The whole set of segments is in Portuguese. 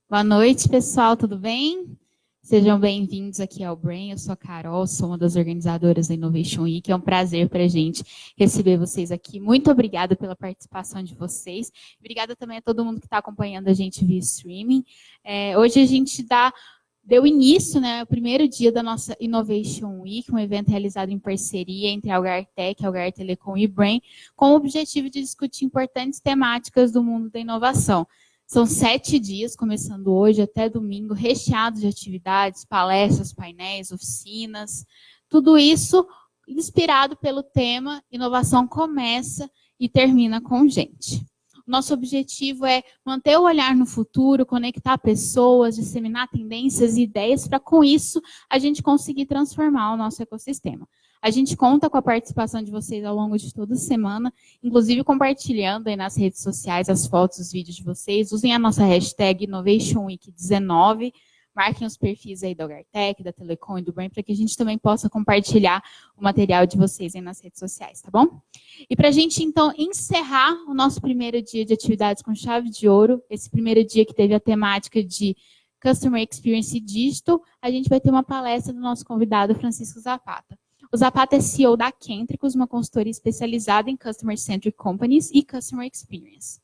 Boa noite, pessoal, tudo bem? Sejam bem-vindos aqui ao Brain. Eu sou a Carol, sou uma das organizadoras da Innovation Week. É um prazer para a gente receber vocês aqui. Muito obrigada pela participação de vocês. Obrigada também a todo mundo que está acompanhando a gente via streaming. Hoje a gente deu início, né, ao primeiro dia da nossa Innovation Week, um evento realizado em parceria entre a Algartec, Algar Telecom e Brain, com o objetivo de discutir importantes temáticas do mundo da inovação. São 7 dias, começando hoje até domingo, recheados de atividades, palestras, painéis, oficinas, tudo isso inspirado pelo tema Inovação Começa e Termina com Gente. Nosso objetivo é manter o olhar no futuro, conectar pessoas, disseminar tendências e ideias para, com isso, a gente conseguir transformar o nosso ecossistema. A gente conta com a participação de vocês ao longo de toda a semana, inclusive compartilhando aí nas redes sociais as fotos, os vídeos de vocês. Usem a nossa hashtag InnovationWeek19, marquem os perfis aí da Algartec, da Telecom e do Brain, para que a gente também possa compartilhar o material de vocês aí nas redes sociais, tá bom? E para a gente, então, encerrar o nosso primeiro dia de atividades com chave de ouro, esse primeiro dia que teve a temática de Customer Experience Digital, a gente vai ter uma palestra do nosso convidado, Francisco Zapata. O Zapata é CEO da Kentricus, uma consultoria especializada em Customer Centric Companies e Customer Experience.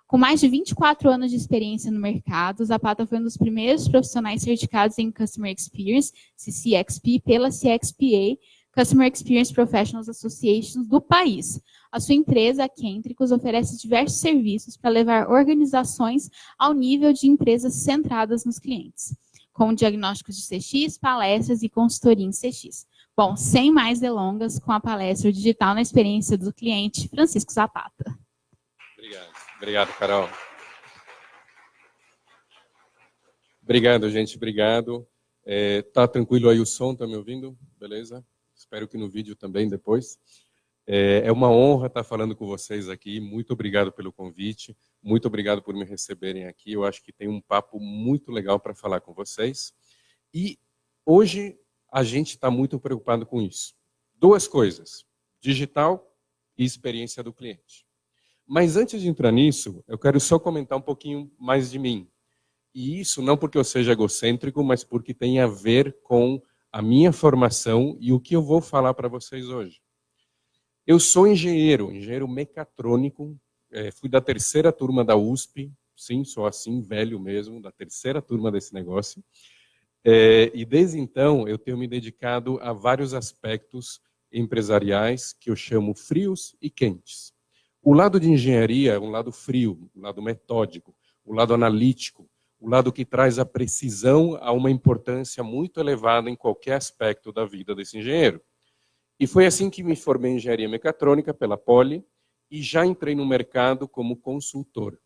Com mais de 24 anos de experiência no mercado, o Zapata foi um dos primeiros profissionais certificados em Customer Experience, CXP, pela CXPA, Customer Experience Professionals Associations do país. A sua empresa, a Kentricus, oferece diversos serviços para levar organizações ao nível de empresas centradas nos clientes, com diagnósticos de CX, palestras e consultoria em CX. Bom, sem mais delongas, com a palestra digital na experiência do cliente, Francisco Zapata. Obrigado, Carol. Obrigado, gente, obrigado. Tá tranquilo aí o som, tá me ouvindo? Beleza? Espero que no vídeo também depois. É uma honra estar falando com vocês aqui. Muito obrigado pelo convite. Muito obrigado por me receberem aqui. Eu acho que tem um papo muito legal para falar com vocês. E hoje a gente está muito preocupado com isso. 2 coisas, digital e experiência do cliente. Mas antes de entrar nisso, eu quero só comentar um pouquinho mais de mim. E isso não porque eu seja egocêntrico, mas porque tem a ver com a minha formação e o que eu vou falar para vocês hoje. Eu sou engenheiro mecatrônico, fui da 3ª turma da USP, sim, sou assim, velho mesmo, da 3ª turma desse negócio. E desde então eu tenho me dedicado a vários aspectos empresariais que eu chamo frios e quentes. O lado de engenharia é um lado frio, um lado metódico, o lado analítico, o lado que traz a precisão a uma importância muito elevada em qualquer aspecto da vida desse engenheiro. E foi assim que me formei em engenharia mecatrônica pela Poli e já entrei no mercado como consultor.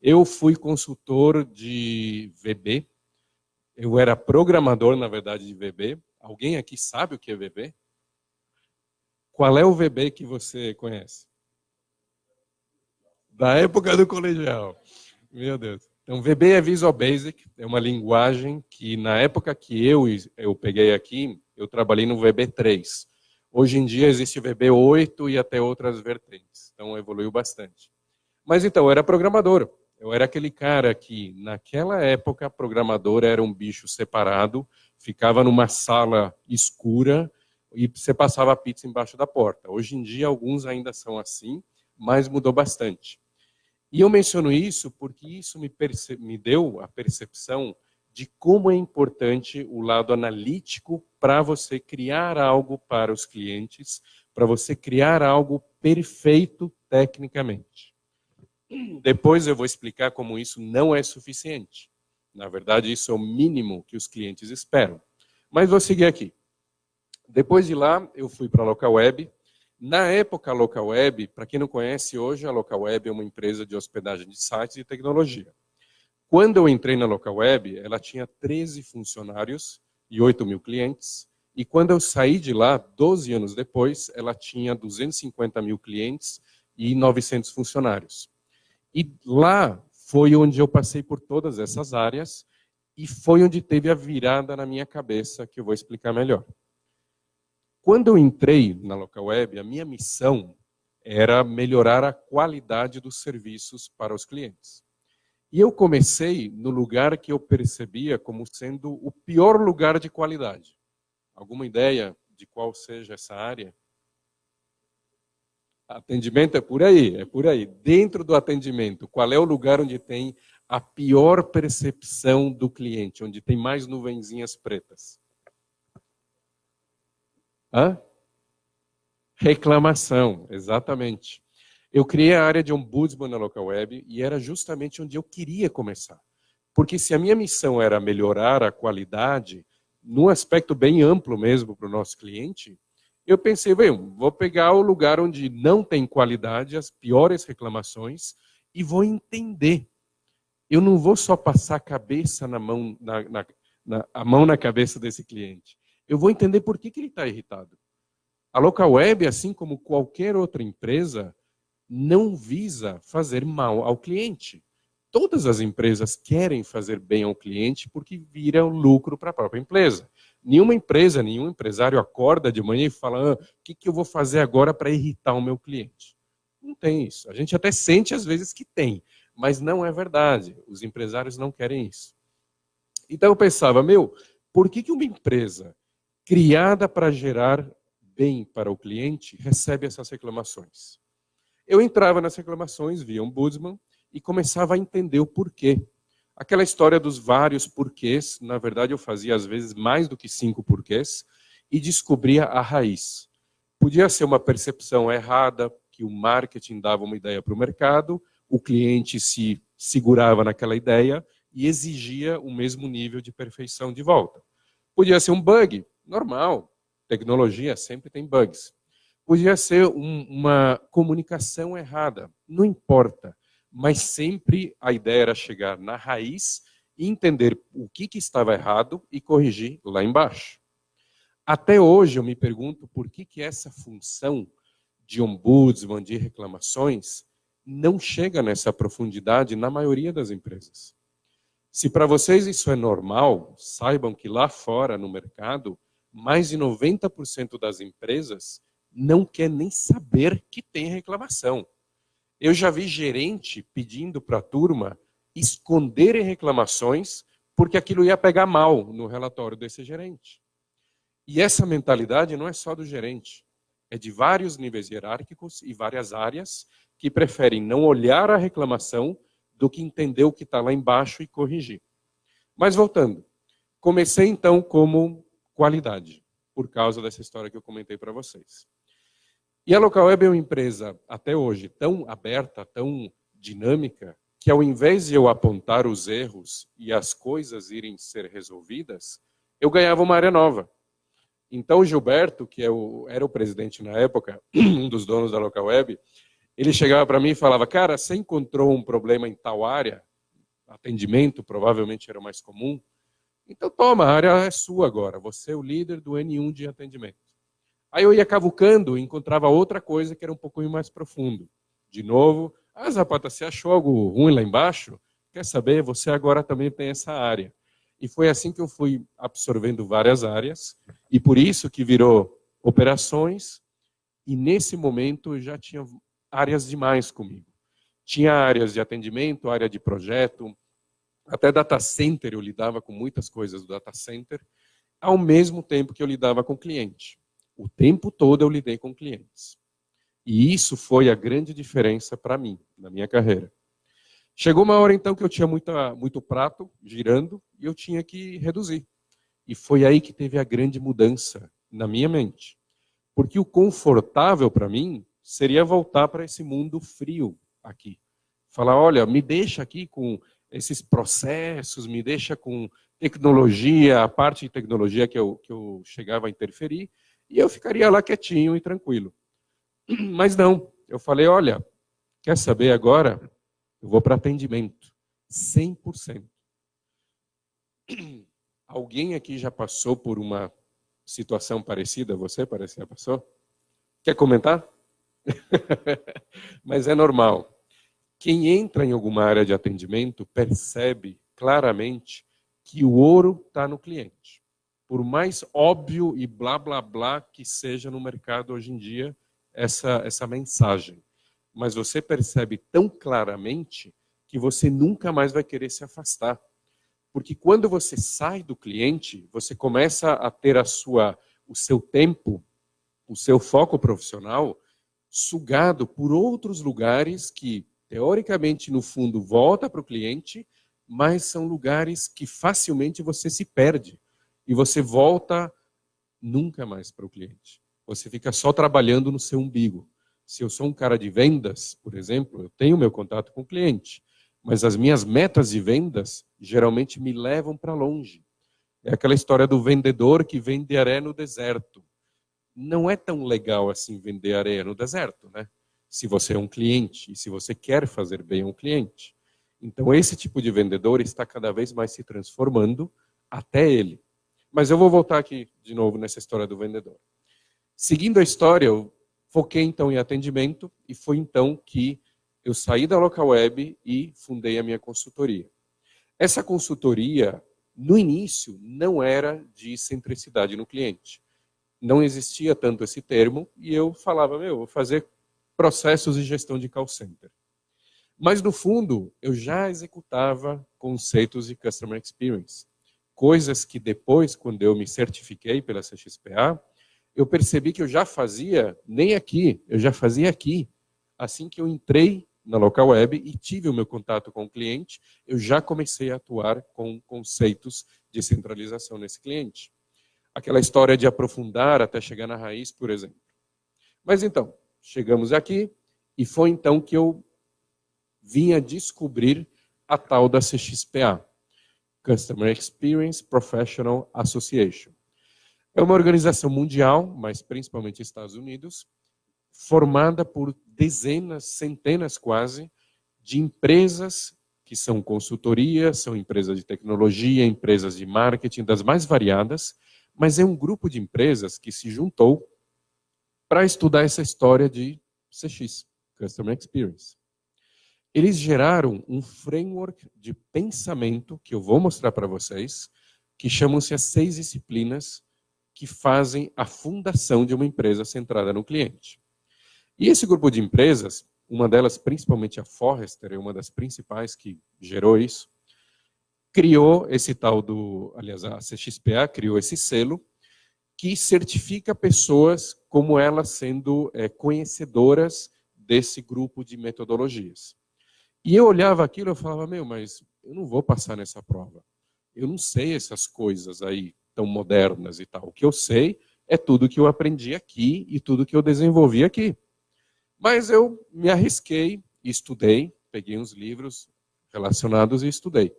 Eu fui consultor de VB. Eu era programador, na verdade, de VB. Alguém aqui sabe o que é VB? Qual é o VB que você conhece? Da época do colegial. Meu Deus. Então, VB é Visual Basic, é uma linguagem que, na época que eu peguei aqui, eu trabalhei no VB3. Hoje em dia existe o VB8 e até outras vertentes. Então, evoluiu bastante. Mas, então, eu era programador. Eu era aquele cara que, naquela época, programador era um bicho separado, ficava numa sala escura e você passava a pizza embaixo da porta. Hoje em dia, alguns ainda são assim, mas mudou bastante. E eu menciono isso porque isso me deu a percepção de como é importante o lado analítico para você criar algo para os clientes, para você criar algo perfeito tecnicamente. Depois eu vou explicar como isso não é suficiente. Na verdade, isso é o mínimo que os clientes esperam. Mas vou seguir aqui. Depois de lá, eu fui para a Localweb. Na época, a Localweb, para quem não conhece hoje, a Localweb é uma empresa de hospedagem de sites e tecnologia. Quando eu entrei na Localweb, ela tinha 13 funcionários e 8 mil clientes. E quando eu saí de lá, 12 anos depois, ela tinha 250 mil clientes e 900 funcionários. E lá foi onde eu passei por todas essas áreas e foi onde teve a virada na minha cabeça, que eu vou explicar melhor. Quando eu entrei na Localweb, a minha missão era melhorar a qualidade dos serviços para os clientes. E eu comecei no lugar que eu percebia como sendo o pior lugar de qualidade. Alguma ideia de qual seja essa área? Atendimento é por aí, é por aí. Dentro do atendimento, qual é o lugar onde tem a pior percepção do cliente, onde tem mais nuvenzinhas pretas? Hã? Reclamação, exatamente. Eu criei a área de ombudsman na Local Web e era justamente onde eu queria começar. Porque se a minha missão era melhorar a qualidade, num aspecto bem amplo mesmo para o nosso cliente, eu pensei, bem, vou pegar o lugar onde não tem qualidade, as piores reclamações, e vou entender. Eu não vou só passar a cabeça na mão, a mão na cabeça desse cliente. Eu vou entender por que ele está irritado. A Local Web, assim como qualquer outra empresa, não visa fazer mal ao cliente. Todas as empresas querem fazer bem ao cliente porque viram lucro para a própria empresa. Nenhuma empresa, nenhum empresário acorda de manhã e fala: o que eu vou fazer agora para irritar o meu cliente? Não tem isso. A gente até sente às vezes que tem, mas não é verdade. Os empresários não querem isso. Então eu pensava, por que uma empresa criada para gerar bem para o cliente recebe essas reclamações? Eu entrava nas reclamações via ombudsman e começava a entender o porquê. Aquela história dos vários porquês, na verdade eu fazia às vezes mais do que 5 porquês e descobria a raiz. Podia ser uma percepção errada, que o marketing dava uma ideia para o mercado, o cliente se segurava naquela ideia e exigia o mesmo nível de perfeição de volta. Podia ser um bug, normal, tecnologia sempre tem bugs. Podia ser uma comunicação errada, não importa. Mas sempre a ideia era chegar na raiz e entender o que estava errado e corrigir lá embaixo. Até hoje eu me pergunto por que essa função de ombudsman, de reclamações, não chega nessa profundidade na maioria das empresas. Se para vocês isso é normal, saibam que lá fora, no mercado, mais de 90% das empresas não quer nem saber que tem reclamação. Eu já vi gerente pedindo para a turma esconderem reclamações porque aquilo ia pegar mal no relatório desse gerente. E essa mentalidade não é só do gerente, é de vários níveis hierárquicos e várias áreas que preferem não olhar a reclamação do que entender o que está lá embaixo e corrigir. Mas voltando, comecei então como qualidade, por causa dessa história que eu comentei para vocês. E a Local Web é uma empresa, até hoje, tão aberta, tão dinâmica, que ao invés de eu apontar os erros e as coisas irem ser resolvidas, eu ganhava uma área nova. Então o Gilberto, que era o presidente na época, um dos donos da Local Web, ele chegava para mim e falava: cara, você encontrou um problema em tal área? Atendimento provavelmente era o mais comum. Então toma, a área é sua agora, você é o líder do N1 de atendimento. Aí eu ia cavucando e encontrava outra coisa que era um pouquinho mais profundo. De novo, Zapata, você achou algo ruim lá embaixo? Quer saber? Você agora também tem essa área. E foi assim que eu fui absorvendo várias áreas, e por isso que virou operações, e nesse momento eu já tinha áreas demais comigo. Tinha áreas de atendimento, área de projeto, até data center, eu lidava com muitas coisas do data center, ao mesmo tempo que eu lidava com cliente. O tempo todo eu lidei com clientes. E isso foi a grande diferença para mim, na minha carreira. Chegou uma hora, então, que eu tinha muito prato girando e eu tinha que reduzir. E foi aí que teve a grande mudança na minha mente. Porque o confortável para mim seria voltar para esse mundo frio aqui. Falar, olha, me deixa aqui com esses processos, me deixa com tecnologia, a parte de tecnologia que eu chegava a interferir, e eu ficaria lá quietinho e tranquilo. Mas não, eu falei, olha, quer saber agora? Eu vou para atendimento, 100%. Alguém aqui já passou por uma situação parecida? Você parece que já passou? Quer comentar? Mas é normal. Quem entra em alguma área de atendimento percebe claramente que o ouro está no cliente. Por mais óbvio e blá, blá, blá que seja no mercado hoje em dia essa mensagem. Mas você percebe tão claramente que você nunca mais vai querer se afastar. Porque quando você sai do cliente, você começa a ter o seu tempo, o seu foco profissional sugado por outros lugares que, teoricamente, no fundo, volta para o cliente, mas são lugares que facilmente você se perde. E você volta nunca mais para o cliente. Você fica só trabalhando no seu umbigo. Se eu sou um cara de vendas, por exemplo, eu tenho meu contato com o cliente, mas as minhas metas de vendas geralmente me levam para longe. É aquela história do vendedor que vende areia no deserto. Não é tão legal assim vender areia no deserto, né? Se você é um cliente e se você quer fazer bem a um cliente. Então, esse tipo de vendedor está cada vez mais se transformando até ele. Mas eu vou voltar aqui de novo nessa história do vendedor. Seguindo a história, eu foquei então em atendimento e foi então que eu saí da Local Web e fundei a minha consultoria. Essa consultoria, no início, não era de centricidade no cliente. Não existia tanto esse termo e eu falava, vou fazer processos de gestão de call center. Mas, no fundo, eu já executava conceitos de Customer Experience. Coisas que depois, quando eu me certifiquei pela CXPA, eu percebi que eu já fazia, nem aqui, eu já fazia aqui. Assim que eu entrei na Local Web e tive o meu contato com o cliente, eu já comecei a atuar com conceitos de centralização nesse cliente. Aquela história de aprofundar até chegar na raiz, por exemplo. Mas então, chegamos aqui e foi então que eu vim a descobrir a tal da CXPA, Customer Experience Professional Association. É uma organização mundial, mas principalmente Estados Unidos, formada por dezenas, centenas quase, de empresas que são consultorias, são empresas de tecnologia, empresas de marketing, das mais variadas, mas é um grupo de empresas que se juntou para estudar essa história de CX, Customer Experience. Eles geraram um framework de pensamento, que eu vou mostrar para vocês, que chamam-se as 6 disciplinas que fazem a fundação de uma empresa centrada no cliente. E esse grupo de empresas, uma delas principalmente a Forrester, é uma das principais que gerou isso, criou esse tal aliás, a CXPA criou esse selo que certifica pessoas como elas sendo conhecedoras desse grupo de metodologias. E eu olhava aquilo e falava, mas eu não vou passar nessa prova. Eu não sei essas coisas aí tão modernas e tal. O que eu sei é tudo que eu aprendi aqui e tudo que eu desenvolvi aqui. Mas eu me arrisquei e estudei, peguei uns livros relacionados e estudei.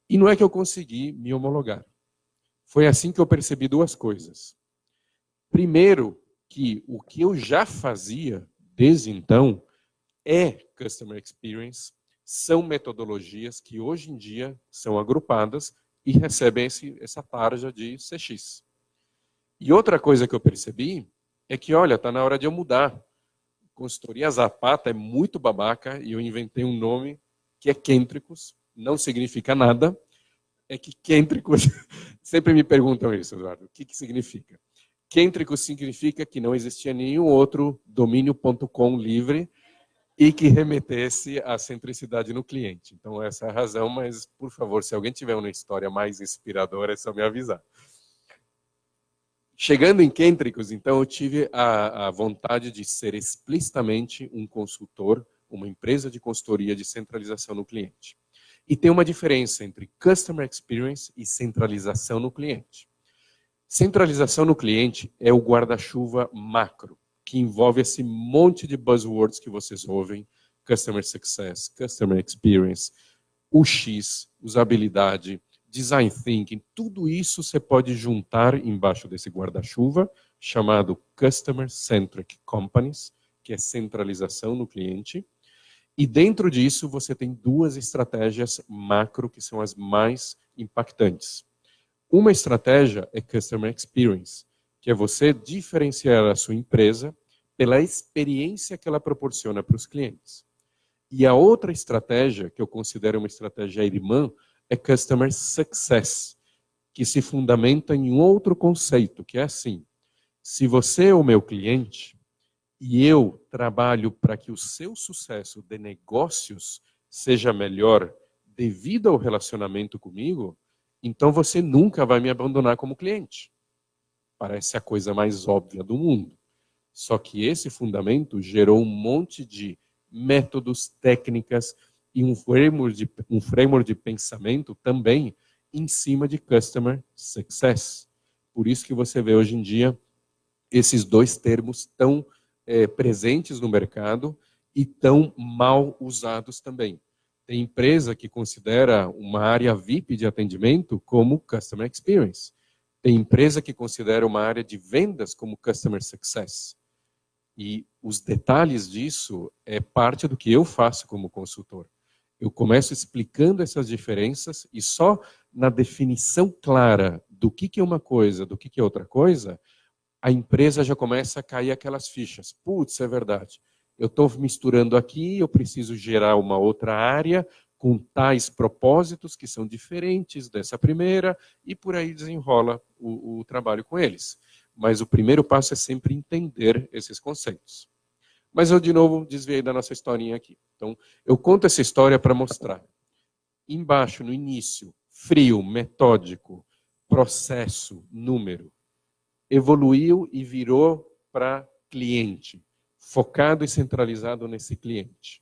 E não é que eu consegui me homologar. Foi assim que eu percebi 2 coisas. Primeiro, que o que eu já fazia desde então é Customer Experience, são metodologias que hoje em dia são agrupadas e recebem essa tarja de CX. E outra coisa que eu percebi é que, olha, está na hora de eu mudar. Consultoria Zapata é muito babaca e eu inventei um nome que é Quêntricos, não significa nada. É que Quêntricos, sempre me perguntam isso, Eduardo, o que significa? Quêntricos significa que não existia nenhum outro domínio.com livre e que remetesse à centricidade no cliente. Então, essa é a razão, mas, por favor, se alguém tiver uma história mais inspiradora, é só me avisar. Chegando em Quêntricos, então, eu tive a vontade de ser explicitamente um consultor, uma empresa de consultoria de centralização no cliente. E tem uma diferença entre Customer Experience e centralização no cliente. Centralização no cliente é o guarda-chuva macro, que envolve esse monte de buzzwords que vocês ouvem, Customer Success, Customer Experience, UX, usabilidade, Design Thinking, tudo isso você pode juntar embaixo desse guarda-chuva, chamado Customer Centric Companies, que é centralização no cliente. E dentro disso você tem 2 estratégias macro que são as mais impactantes. Uma estratégia é Customer Experience, que é você diferenciar a sua empresa pela experiência que ela proporciona para os clientes. E a outra estratégia, que eu considero uma estratégia irmã, é Customer Success, que se fundamenta em um outro conceito, que é assim: se você é o meu cliente e eu trabalho para que o seu sucesso de negócios seja melhor devido ao relacionamento comigo, então você nunca vai me abandonar como cliente. Parece a coisa mais óbvia do mundo. Só que esse fundamento gerou um monte de métodos, técnicas e um framework de pensamento também em cima de Customer Success. Por isso que você vê hoje em dia esses dois termos tão presentes no mercado e tão mal usados também. Tem empresa que considera uma área VIP de atendimento como Customer Experience. Tem empresa que considera uma área de vendas como Customer Success. E os detalhes disso é parte do que eu faço como consultor. Eu começo explicando essas diferenças e só na definição clara do que é uma coisa, do que é outra coisa, a empresa já começa a cair aquelas fichas. Putz, é verdade. Eu estou misturando aqui, eu preciso gerar uma outra área com tais propósitos que são diferentes dessa primeira e por aí desenrola o trabalho com eles. Mas o primeiro passo é sempre entender esses conceitos. Mas eu, de novo, desviei da nossa historinha aqui. Então, eu conto essa história para mostrar. Embaixo, no início, frio, metódico, processo, número. Evoluiu e virou para cliente, focado e centralizado nesse cliente.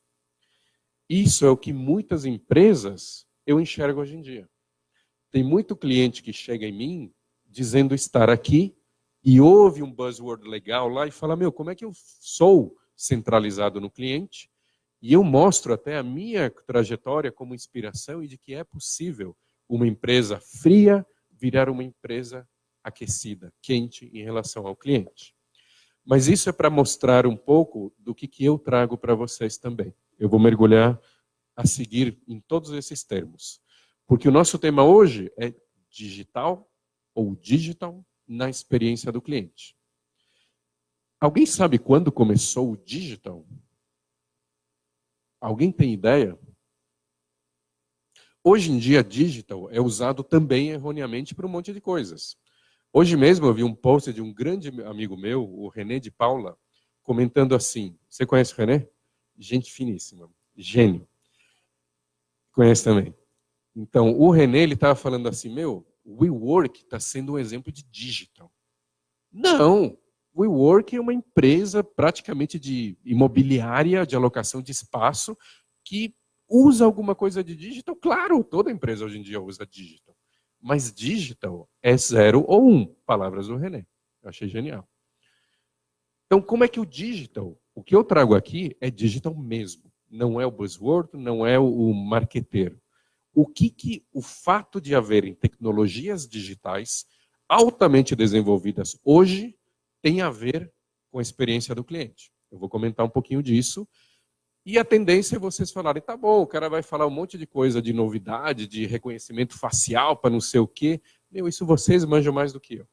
Isso é o que muitas empresas eu enxergo hoje em dia. Tem muito cliente que chega em mim dizendo estar aqui e ouve um buzzword legal lá e fala, meu, como é que eu sou centralizado no cliente? E eu mostro até a minha trajetória como inspiração e de que é possível uma empresa fria virar uma empresa aquecida, quente em relação ao cliente. Mas isso é para mostrar um pouco do que eu trago para vocês também. Eu vou mergulhar a seguir em todos esses termos. Porque o nosso tema hoje é digital ou digital na experiência do cliente. Alguém sabe quando começou o digital? Alguém tem ideia? Hoje em dia, digital é usado também erroneamente para um monte de coisas. Hoje mesmo eu vi um post de um grande amigo meu, o René de Paula, comentando assim, você conhece o René? Gente finíssima, gênio. Conhece também. Então, o René, ele estava falando assim, meu, o WeWork está sendo um exemplo de digital. Não, o WeWork é uma empresa praticamente de imobiliária, de alocação de espaço, que usa alguma coisa de digital. Claro, toda empresa hoje em dia usa digital. Mas digital é 0 ou 1, palavras do René. Eu achei genial. Então, como é que o digital, o que eu trago aqui é digital mesmo. Não é o buzzword, não é o marqueteiro. O que o fato de haverem tecnologias digitais altamente desenvolvidas hoje tem a ver com a experiência do cliente. Eu vou comentar um pouquinho disso. E a tendência é vocês falarem, tá bom, o cara vai falar um monte de coisa de novidade, de reconhecimento facial para não sei o quê. Meu, isso vocês manjam mais do que eu.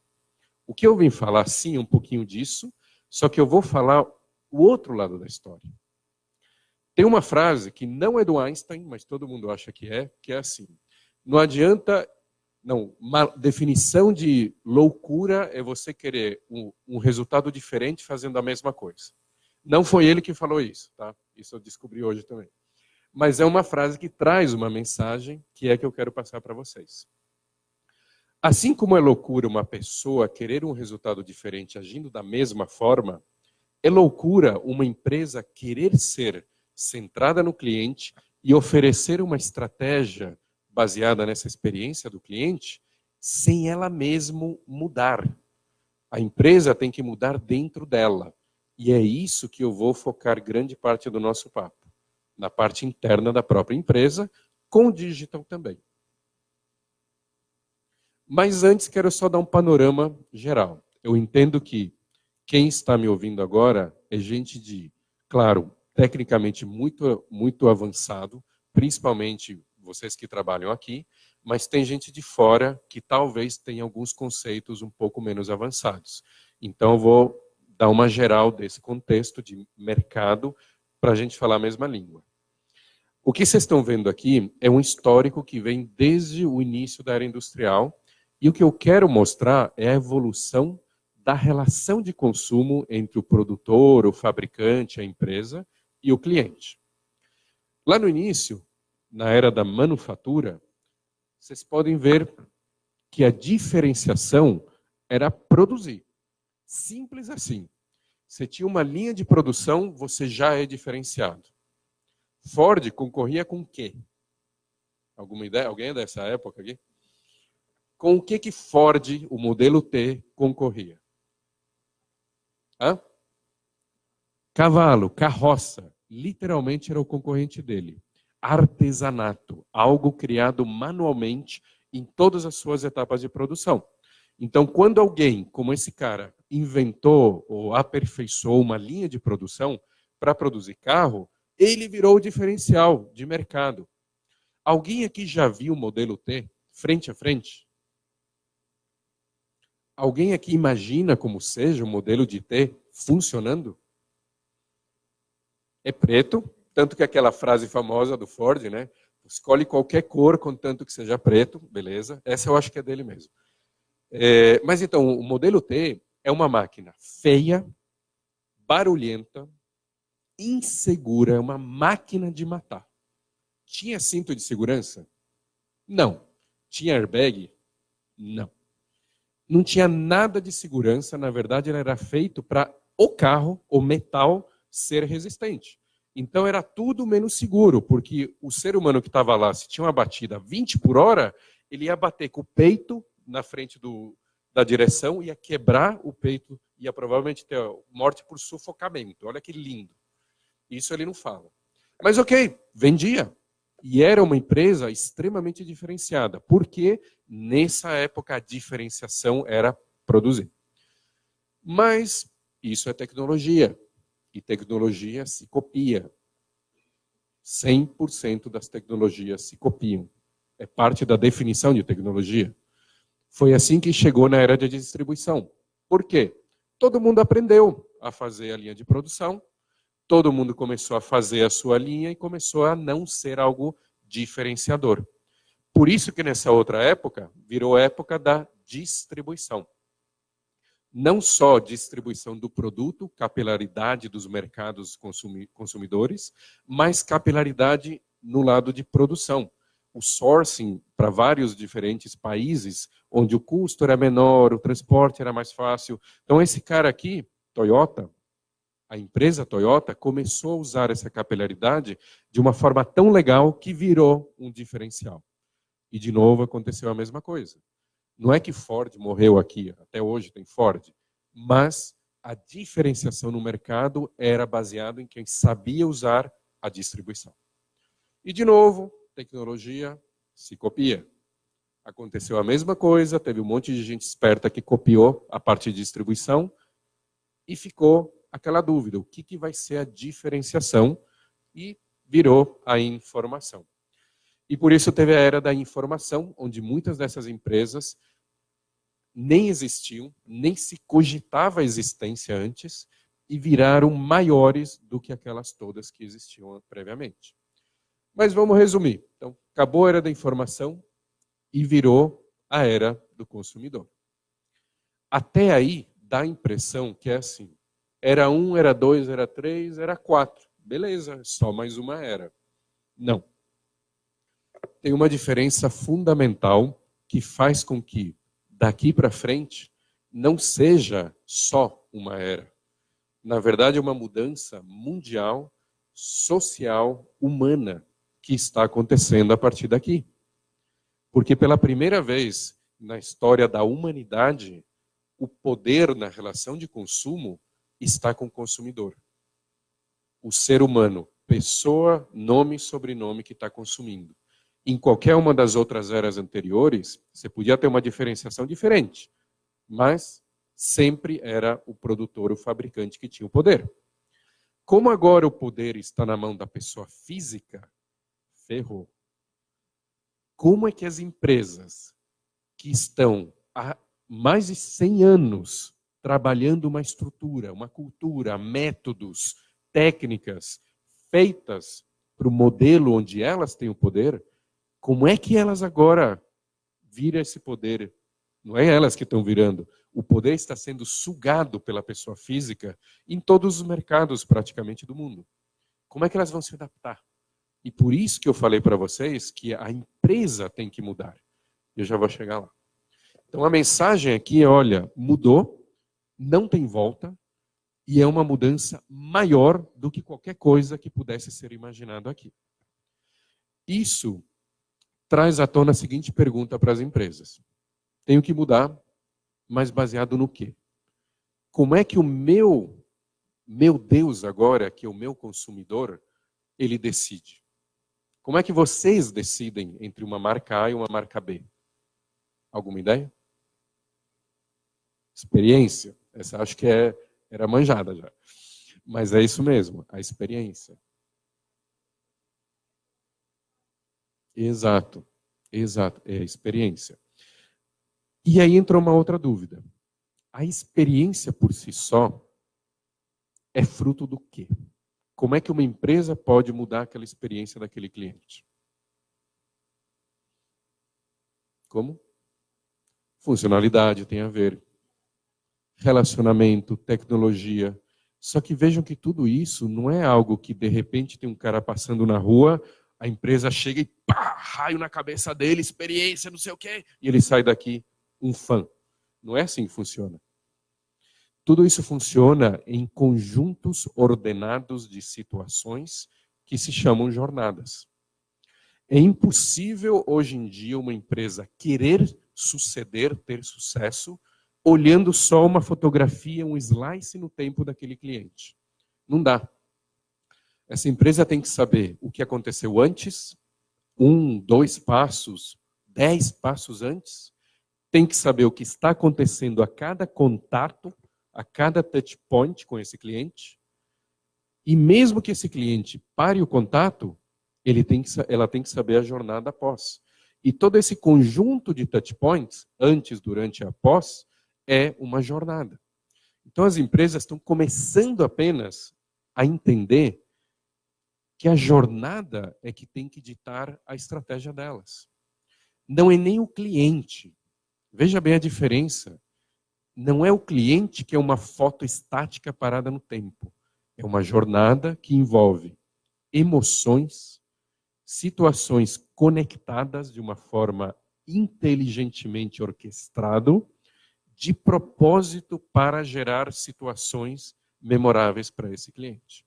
O que eu vim falar, sim, um pouquinho disso, só que eu vou falar o outro lado da história. Tem uma frase que não é do Einstein, mas todo mundo acha que é assim. Não adianta... Não, uma definição de loucura é você querer um resultado diferente fazendo a mesma coisa. Não foi ele que falou isso, tá? Isso eu descobri hoje também. Mas é uma frase que traz uma mensagem que é que eu quero passar para vocês. Assim como é loucura uma pessoa querer um resultado diferente agindo da mesma forma, é loucura uma empresa querer ser centrada no cliente e oferecer uma estratégia baseada nessa experiência do cliente sem ela mesmo mudar. A empresa tem que mudar dentro dela. E é isso que eu vou focar grande parte do nosso papo. Na parte interna da própria empresa, com o digital também. Mas antes, quero só dar um panorama geral. Eu entendo que quem está me ouvindo agora é gente de, claro, tecnicamente muito avançado, principalmente vocês que trabalham aqui, mas tem gente de fora que talvez tenha alguns conceitos um pouco menos avançados. Então, eu vou dar uma geral desse contexto de mercado para a gente falar a mesma língua. O que vocês estão vendo aqui é um histórico que vem desde o início da era industrial, e o que eu quero mostrar é a evolução da relação de consumo entre o produtor, o fabricante, a empresa e o cliente. Lá no início, na era da manufatura, vocês podem ver que a diferenciação era produzir. Simples assim. Você tinha uma linha de produção, você já é diferenciado. Ford concorria com o quê? Alguma ideia? Alguém é dessa época aqui? Com o que Ford, o modelo T, concorria? Hã? Cavalo, carroça, literalmente era o concorrente dele. Artesanato, algo criado manualmente em todas as suas etapas de produção. Então, quando alguém, como esse cara, inventou ou aperfeiçoou uma linha de produção para produzir carro, ele virou o diferencial de mercado. Alguém aqui já viu o modelo T, frente a frente? Alguém aqui imagina como seja o modelo de T funcionando? É preto, tanto que aquela frase famosa do Ford, né? Escolhe qualquer cor, contanto que seja preto, beleza. Essa eu acho que é dele mesmo. Mas então, o modelo T é uma máquina feia, barulhenta, insegura, é uma máquina de matar. Tinha cinto de segurança? Não. Tinha airbag? Não. Não tinha nada de segurança, na verdade, ele era feito para o carro, o metal, ser resistente. Então era tudo menos seguro, porque o ser humano que estava lá, se tinha uma batida 20 por hora, ele ia bater com o peito na frente da direção, ia quebrar o peito, ia provavelmente ter morte por sufocamento. Olha que lindo. Isso ele não fala. Mas ok, vendia. E era uma empresa extremamente diferenciada, porque nessa época a diferenciação era produzir. Mas isso é tecnologia. E tecnologia se copia. 100% das tecnologias se copiam. É parte da definição de tecnologia. Foi assim que chegou na era de distribuição. Por quê? Todo mundo aprendeu a fazer a linha de produção, todo mundo começou a fazer a sua linha e começou a não ser algo diferenciador. Por isso que nessa outra época, virou época da distribuição. Não só distribuição do produto, capilaridade dos mercados consumidores, mas capilaridade no lado de produção. O sourcing para vários diferentes países, onde o custo era menor, o transporte era mais fácil. Então esse cara aqui, Toyota, a empresa Toyota começou a usar essa capilaridade de uma forma tão legal que virou um diferencial. E de novo aconteceu a mesma coisa. Não é que Ford morreu aqui, até hoje tem Ford, mas a diferenciação no mercado era baseada em quem sabia usar a distribuição. E de novo, tecnologia se copia. Aconteceu a mesma coisa, teve um monte de gente esperta que copiou a parte de distribuição e ficou aquela dúvida, o que vai ser a diferenciação? E virou a informação. E por isso teve a era da informação, onde muitas dessas empresas nem existiam, nem se cogitava a existência antes, e viraram maiores do que aquelas todas que existiam previamente. Mas vamos resumir. Então, acabou a era da informação e virou a era do consumidor. Até aí, dá a impressão que é assim. Era 1, era 2, era 3, era 4. Beleza, só mais uma era. Não. Tem uma diferença fundamental que faz com que, daqui para frente, não seja só uma era. Na verdade, é uma mudança mundial, social, humana, que está acontecendo a partir daqui. Porque pela primeira vez na história da humanidade, o poder na relação de consumo está com o consumidor. O ser humano, pessoa, nome e sobrenome que está consumindo. Em qualquer uma das outras eras anteriores, você podia ter uma diferenciação diferente, mas sempre era o produtor, o fabricante que tinha o poder. Como agora o poder está na mão da pessoa física, ferrou. Como é que as empresas que estão há mais de 100 anos trabalhando uma estrutura, uma cultura, métodos, técnicas feitas para o modelo onde elas têm o poder, como é que elas agora viram esse poder? Não é elas que estão virando. O poder está sendo sugado pela pessoa física em todos os mercados praticamente do mundo. Como é que elas vão se adaptar? E por isso que eu falei para vocês que a empresa tem que mudar. Eu já vou chegar lá. Então a mensagem aqui é, olha, mudou, não tem volta, e é uma mudança maior do que qualquer coisa que pudesse ser imaginado aqui. Isso traz à tona a seguinte pergunta para as empresas. Tenho que mudar, mas baseado no quê? Como é que o meu Deus agora, que é o meu consumidor, ele decide? Como é que vocês decidem entre uma marca A e uma marca B? Alguma ideia? Experiência. Essa acho que era manjada já. Mas é isso mesmo, a experiência. Exato, exato, é a experiência. E aí entra uma outra dúvida. A experiência por si só é fruto do quê? Como é que uma empresa pode mudar aquela experiência daquele cliente? Como? Funcionalidade tem a ver. Relacionamento, tecnologia. Só que vejam que tudo isso não é algo que de repente tem um cara passando na rua, a empresa chega e pá, raio na cabeça dele, experiência, não sei o quê, e ele sai daqui um fã. Não é assim que funciona. Tudo isso funciona em conjuntos ordenados de situações que se chamam jornadas. É impossível hoje em dia uma empresa querer suceder, ter sucesso, olhando só uma fotografia, um slice no tempo daquele cliente. Não dá. Essa empresa tem que saber o que aconteceu antes, 1, 2 passos, 10 passos antes. Tem que saber o que está acontecendo a cada contato, a cada touch point com esse cliente. E mesmo que esse cliente pare o contato, ela tem que saber a jornada após. E todo esse conjunto de touch points, antes, durante e após, é uma jornada. Então as empresas estão começando apenas a entender que a jornada é que tem que ditar a estratégia delas. Não é nem o cliente. Veja bem a diferença. Não é o cliente que é uma foto estática parada no tempo. É uma jornada que envolve emoções, situações conectadas de uma forma inteligentemente orquestrado, de propósito para gerar situações memoráveis para esse cliente.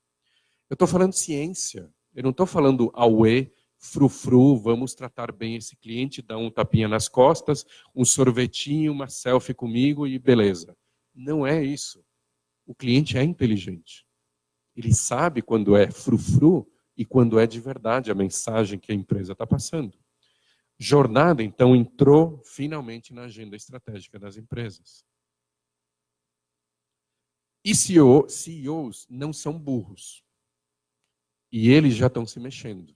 Eu estou falando ciência, eu não estou falando auê, frufru, vamos tratar bem esse cliente, dar um tapinha nas costas, um sorvetinho, uma selfie comigo e beleza. Não é isso. O cliente é inteligente. Ele sabe quando é frufru e quando é de verdade a mensagem que a empresa está passando. Jornada, então, entrou finalmente na agenda estratégica das empresas. E CEOs não são burros. E eles já estão se mexendo.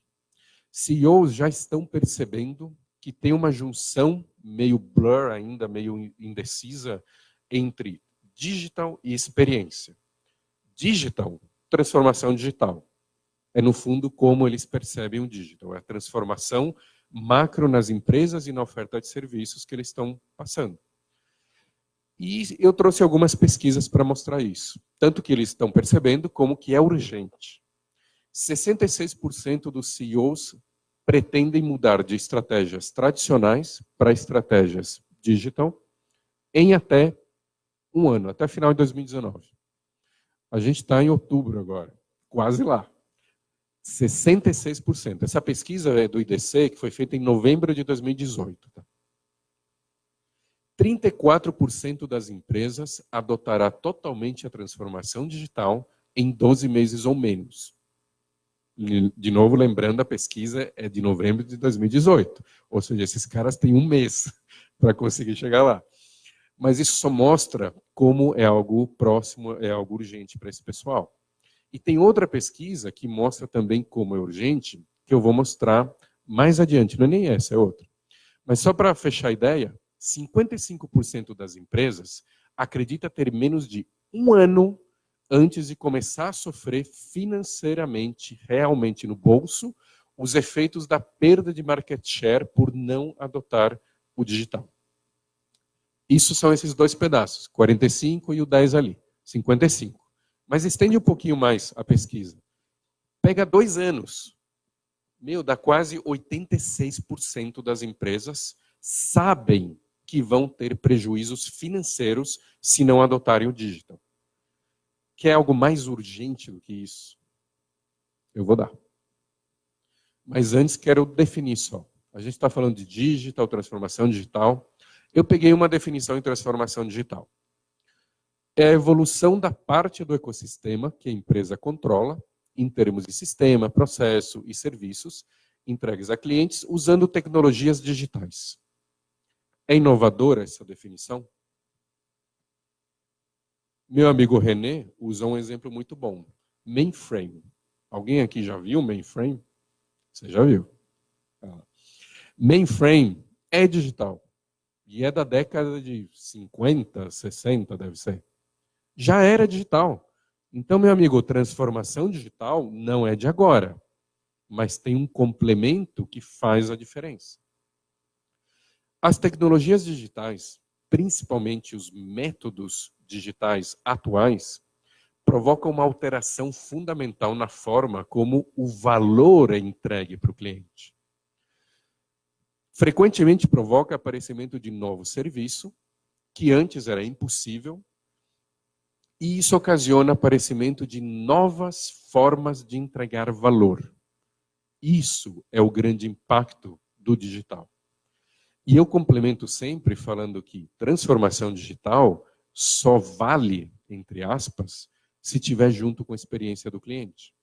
CEOs já estão percebendo que tem uma junção meio blur ainda, meio indecisa, entre digital e experiência. Digital, transformação digital. É, no fundo, como eles percebem o digital. É a transformação macro nas empresas e na oferta de serviços que eles estão passando. E eu trouxe algumas pesquisas para mostrar isso. Tanto que eles estão percebendo como que é urgente. 66% dos CEOs pretendem mudar de estratégias tradicionais para estratégias digital em até um ano, até final de 2019. A gente está em outubro agora, quase lá. 66%. Essa pesquisa é do IDC, que foi feita em novembro de 2018. Tá? 34% das empresas adotará totalmente a transformação digital em 12 meses ou menos. De novo, lembrando, a pesquisa é de novembro de 2018. Ou seja, esses caras têm um mês para conseguir chegar lá. Mas isso só mostra como é algo próximo, é algo urgente para esse pessoal. E tem outra pesquisa que mostra também como é urgente, que eu vou mostrar mais adiante. Não é nem essa, é outra. Mas só para fechar a ideia, 55% das empresas acredita ter menos de um ano antes de começar a sofrer financeiramente, realmente no bolso, os efeitos da perda de market share por não adotar o digital. Isso são esses dois pedaços, 45 e o 10 ali, 55. Mas estende um pouquinho mais a pesquisa. Pega 2 anos. dá quase 86% das empresas sabem que vão ter prejuízos financeiros se não adotarem o digital. Quer algo mais urgente do que isso? Eu vou dar. Mas antes quero definir só. A gente está falando de digital, transformação digital. Eu peguei uma definição em transformação digital. É a evolução da parte do ecossistema que a empresa controla, em termos de sistema, processo e serviços, entregues a clientes usando tecnologias digitais. É inovadora essa definição? Meu amigo René usa um exemplo muito bom. Mainframe. Alguém aqui já viu mainframe? Você já viu. Mainframe é digital. E é da década de 50, 60, deve ser. Já era digital. Então, meu amigo, transformação digital não é de agora. Mas tem um complemento que faz a diferença. As tecnologias digitais, principalmente os métodos digitais atuais, provocam uma alteração fundamental na forma como o valor é entregue para o cliente. Frequentemente provoca aparecimento de novo serviço, que antes era impossível, e isso ocasiona aparecimento de novas formas de entregar valor. Isso é o grande impacto do digital. E eu complemento sempre falando que transformação digital só vale, entre aspas, se tiver junto com a experiência do cliente.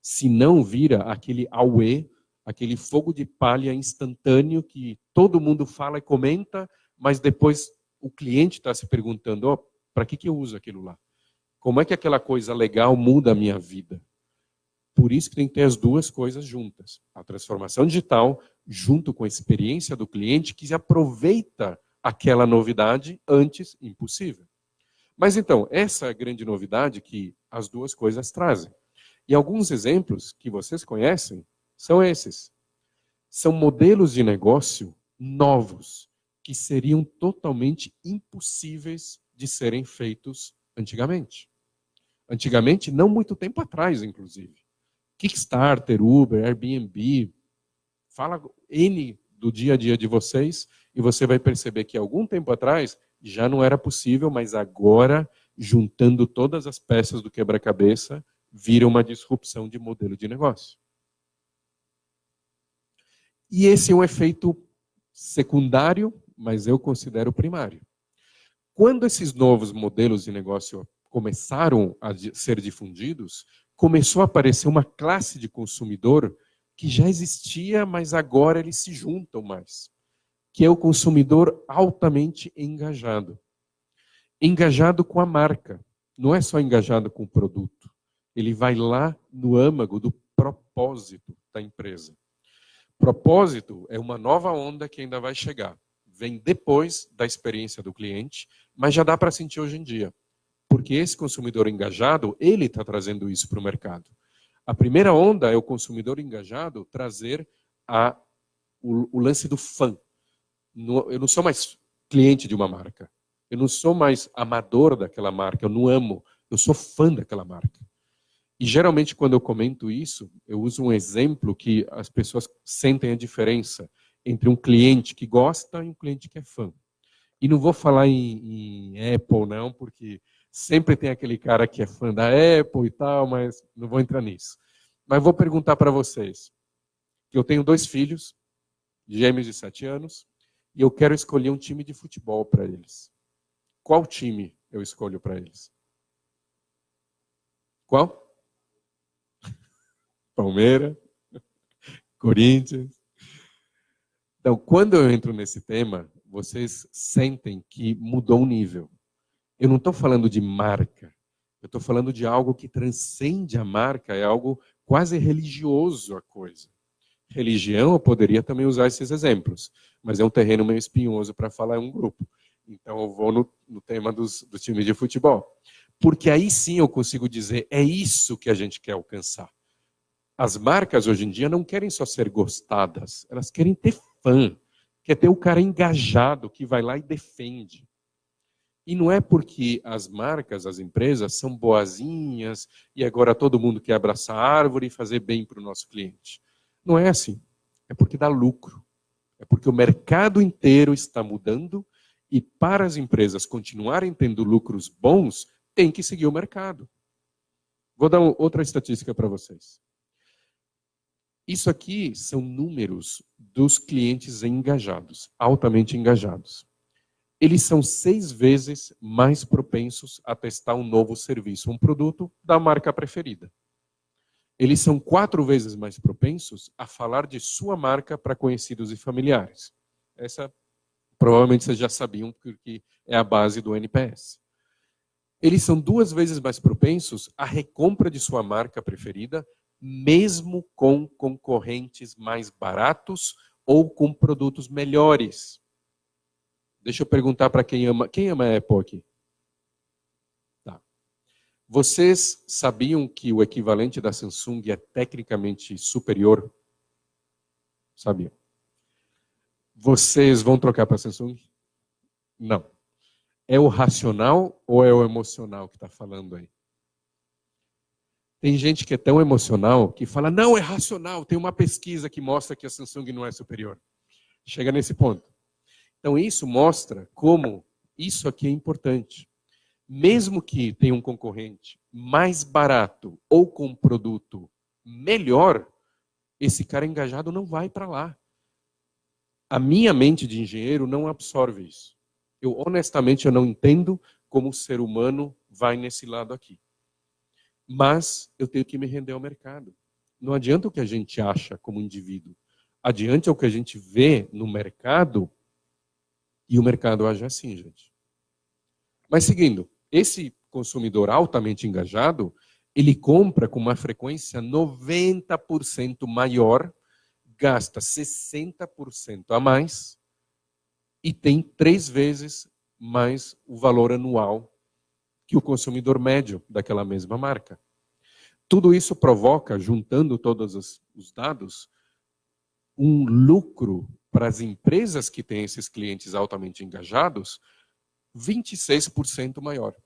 Se não, vira aquele auê, aquele fogo de palha instantâneo que todo mundo fala e comenta, mas depois o cliente está se perguntando, oh, para que eu uso aquilo lá? Como é que aquela coisa legal muda a minha vida? Por isso que tem que ter as duas coisas juntas. A transformação digital junto com a experiência do cliente que aproveita aquela novidade antes impossível. Mas então, essa é a grande novidade que as duas coisas trazem. E alguns exemplos que vocês conhecem são esses. São modelos de negócio novos que seriam totalmente impossíveis de serem feitos antigamente. Antigamente, não muito tempo atrás, inclusive. Kickstarter, Uber, Airbnb, fala N do dia a dia de vocês e você vai perceber que algum tempo atrás já não era possível, mas agora, juntando todas as peças do quebra-cabeça, vira uma disrupção de modelo de negócio. E esse é um efeito secundário, mas eu considero primário. Quando esses novos modelos de negócio começaram a ser difundidos, começou a aparecer uma classe de consumidor que já existia, mas agora eles se juntam mais, que é o consumidor altamente engajado. Engajado com a marca, não é só engajado com o produto. Ele vai lá no âmago do propósito da empresa. Propósito é uma nova onda que ainda vai chegar. Vem depois da experiência do cliente, mas já dá para sentir hoje em dia. Porque esse consumidor engajado, ele está trazendo isso para o mercado. A primeira onda é o consumidor engajado trazer o lance do fã. Eu não sou mais cliente de uma marca. Eu não sou mais amador daquela marca. Eu não amo. Eu sou fã daquela marca. E geralmente quando eu comento isso, eu uso um exemplo que as pessoas sentem a diferença entre um cliente que gosta e um cliente que é fã. E não vou falar em Apple não, porque sempre tem aquele cara que é fã da Apple e tal, mas não vou entrar nisso. Mas vou perguntar para vocês, que eu tenho 2 filhos, gêmeos de 7 anos, e eu quero escolher um time de futebol para eles. Qual time eu escolho para eles? Qual? Palmeiras, Corinthians. Então, quando eu entro nesse tema, vocês sentem que mudou o nível. Eu não estou falando de marca. Eu estou falando de algo que transcende a marca, é algo quase religioso a coisa. Religião, eu poderia também usar esses exemplos, mas é um terreno meio espinhoso para falar em um grupo. Então eu vou no tema do time de futebol. Porque aí sim eu consigo dizer, é isso que a gente quer alcançar. As marcas hoje em dia não querem só ser gostadas, elas querem ter fã, quer ter o cara engajado que vai lá e defende. E não é porque as marcas, as empresas são boazinhas e agora todo mundo quer abraçar a árvore e fazer bem para o nosso cliente. Não é assim. É porque dá lucro. É porque o mercado inteiro está mudando e para as empresas continuarem tendo lucros bons, tem que seguir o mercado. Vou dar outra estatística para vocês. Isso aqui são números dos clientes engajados, altamente engajados. Eles são 6 vezes mais propensos a testar um novo serviço, um produto da marca preferida. Eles são 4 vezes mais propensos a falar de sua marca para conhecidos e familiares. Essa, provavelmente, vocês já sabiam, porque é a base do NPS. Eles são 2 vezes mais propensos à recompra de sua marca preferida, mesmo com concorrentes mais baratos ou com produtos melhores. Deixa eu perguntar para quem ama a Apple aqui? Tá. Vocês sabiam que o equivalente da Samsung é tecnicamente superior? Sabiam. Vocês vão trocar para a Samsung? Não. É o racional ou é o emocional que está falando aí? Tem gente que é tão emocional que fala, não, é racional, tem uma pesquisa que mostra que a Samsung não é superior. Chega nesse ponto. Então isso mostra como isso aqui é importante. Mesmo que tenha um concorrente mais barato ou com um produto melhor, esse cara engajado não vai para lá. A minha mente de engenheiro não absorve isso. Honestamente, eu não entendo como o ser humano vai nesse lado aqui. Mas eu tenho que me render ao mercado. Não adianta o que a gente acha como indivíduo. Adiante é o que a gente vê no mercado e o mercado age assim, gente. Mas seguindo, esse consumidor altamente engajado, ele compra com uma frequência 90% maior, gasta 60% a mais e tem 3 vezes mais o valor anual que o consumidor médio daquela mesma marca. Tudo isso provoca, juntando todos os dados, um lucro para as empresas que têm esses clientes altamente engajados 26% maior.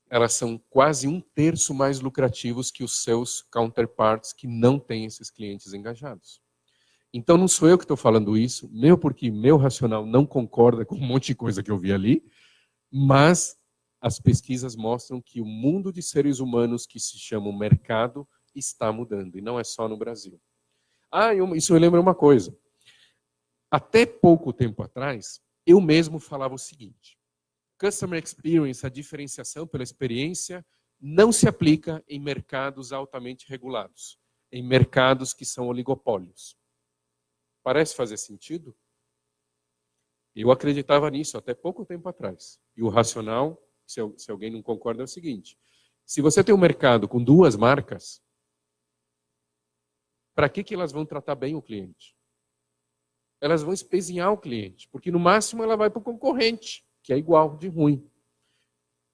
Elas são quase 1/3 mais lucrativos que os seus counterparts que não têm esses clientes engajados. Então não sou eu que estou falando isso, porque meu racional não concorda com um monte de coisa que eu vi ali, mas as pesquisas mostram que o mundo de seres humanos que se chama mercado está mudando, e não é só no Brasil. Isso me lembra uma coisa. Até pouco tempo atrás, eu mesmo falava o seguinte: Customer Experience, a diferenciação pela experiência, não se aplica em mercados altamente regulados, em mercados que são oligopólios. Parece fazer sentido? Eu acreditava nisso até pouco tempo atrás. E o racional, se alguém não concorda, é o seguinte: se você tem um mercado com 2 marcas, para que elas vão tratar bem o cliente? Elas vão espezinhar o cliente, porque no máximo ela vai para o concorrente, que é igual de ruim.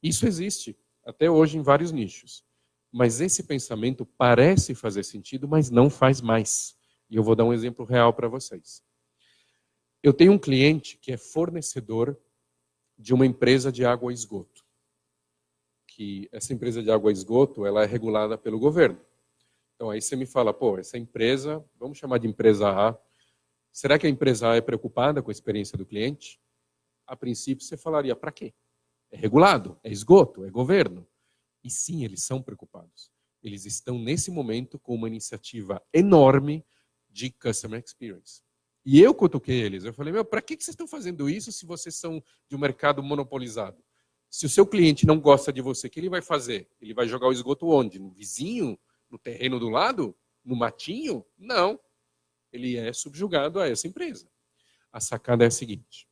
Isso existe até hoje em vários nichos. Mas esse pensamento parece fazer sentido, mas não faz mais. E eu vou dar um exemplo real para vocês. Eu tenho um cliente que é fornecedor de uma empresa de água e esgoto. Que essa empresa de água e esgoto, ela é regulada pelo governo. Então aí você me fala, essa empresa, vamos chamar de empresa A, será que a empresa A é preocupada com a experiência do cliente? A princípio você falaria, para quê? É regulado, é esgoto, é governo. E sim, eles são preocupados. Eles estão nesse momento com uma iniciativa enorme de Customer Experience. E eu cutuquei eles, eu falei, para que vocês estão fazendo isso se vocês são de um mercado monopolizado? Se o seu cliente não gosta de você, o que ele vai fazer? Ele vai jogar o esgoto onde? No vizinho? No terreno do lado? No matinho? Não. Ele é subjugado a essa empresa. A sacada é a seguinte: